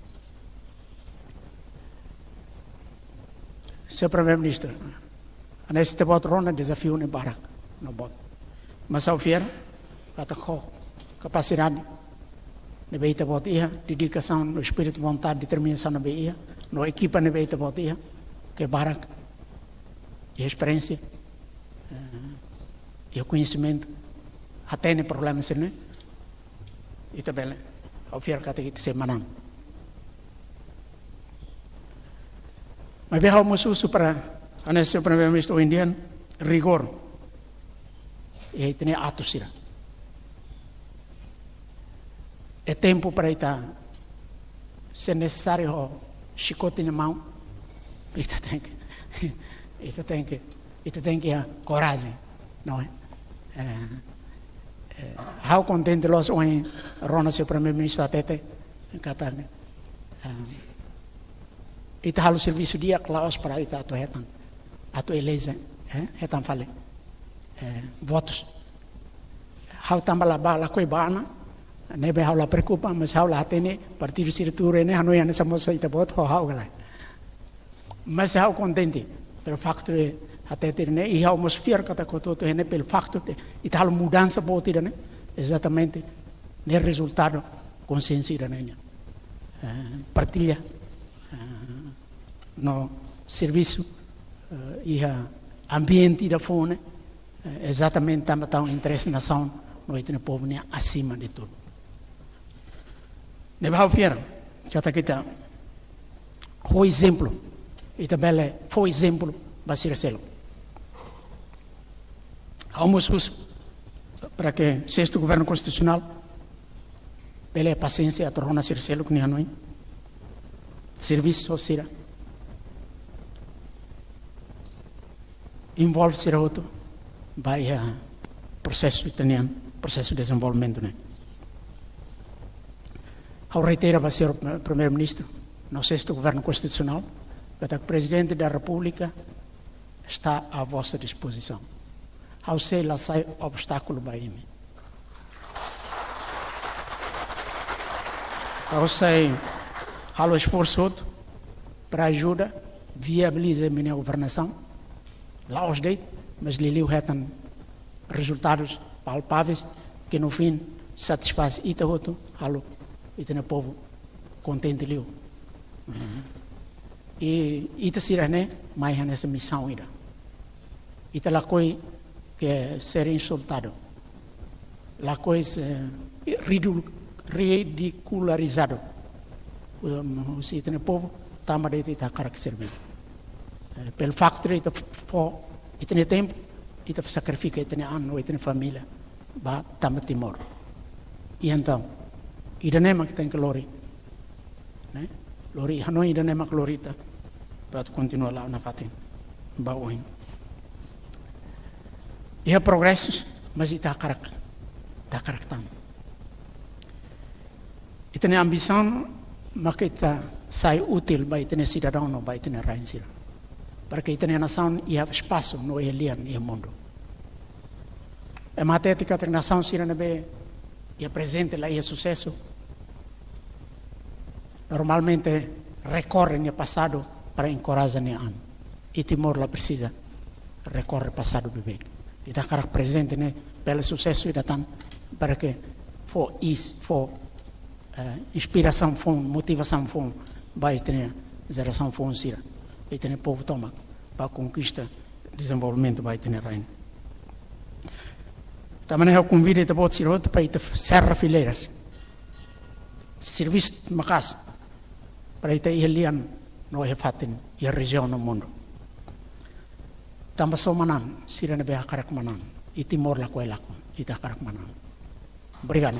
Senhor Primeiro-Ministro, neste debate ronda desafio ne barak, no bot. Mas ao vier, kata capacidade ne beita bot ia, dedicação no espírito, vontade, determinação na beia, no equipa ne beita bot ia, que barak, e experiência, e o conhecimento, até ne problema sirne, e também ao vier kata kita semanan. Mas bem, vamos uso para nesse primeiro-ministro indiano rigor e aí tem atos sira. É tempo para estar, se necessário, chicote na mão, isso tem que coragem, não é? How contente los hoje Rona se primeiro-ministro até Catarina. Ita halu serviço dia claus para ita atu hetan atu eleza hetan fale votos hau tambala bala koi bana nebe hau la preocupa mas hau la atene partido sirture ne hanu yana samosa ita bot hau gala mas hau contente pelo facto de até ter ne e hau mos fier kata kototo ne pelo facto de ita halu mudança botira ne exatamente ne resultado consciência ne partilha no serviço e ambiente da fome exatamente também está o interesse da nação no itene povo né acima de tudo. Ne vai ver já está aqui tá o exemplo e também foi exemplo para ser selo. Vamos para que sexto governo constitucional pela paciência a tornar ser selo que nem não serviço social envolve ser outro vai processo italiano, processo de desenvolvimento, né? Ao reiterar vai ser o primeiro-ministro no sexto governo constitucional, que o presidente da República está à vossa disposição. Ao sei lá sai obstáculo para mim. Ao sei ao esforço outro para ajuda viabilizar a minha governação. Lá os dei, mas lhe retam resultados palpáveis que no fim satisfaz ita outro, halo, ita no povo contente liu. E ita sirane mais nessa missão ida. Ita lá coi que é ser insultado, lá coisa ridicularizado. Se ita no povo tamar ita cara que servir. Pelo facto de ita ne tempo ita sacrifica ita ne ano ita ne família ba tama timor e então ida nema que tem que lori né lori hanoi ida nema que lorita para continuar lá na fatem ba oin e há progressos mas ita caractan ita ne ambição mas que ita sai útil ba ita ne cidadão no ba ita ne rainzira para que a nação e have espaço no alien e mundo. A matéria que a nação se e apresenta lá e é sucesso. Normalmente recorre no passado para encorajar o ano. E Timor lá precisa recorre passado do bem. E está cara presente né pelo sucesso e da tan para que for inspiração for motivação for vai ter geração for sira. E tem povo toma para conquista desenvolvimento vai ter reino. Também eu convido a botar ser outro para ir serra fileiras, serviço de macas para ir elian no hefatin e a região no mundo. Também sou manan, sira na beha karak manan, e Timor la koelak, ita karak manan. Obrigado.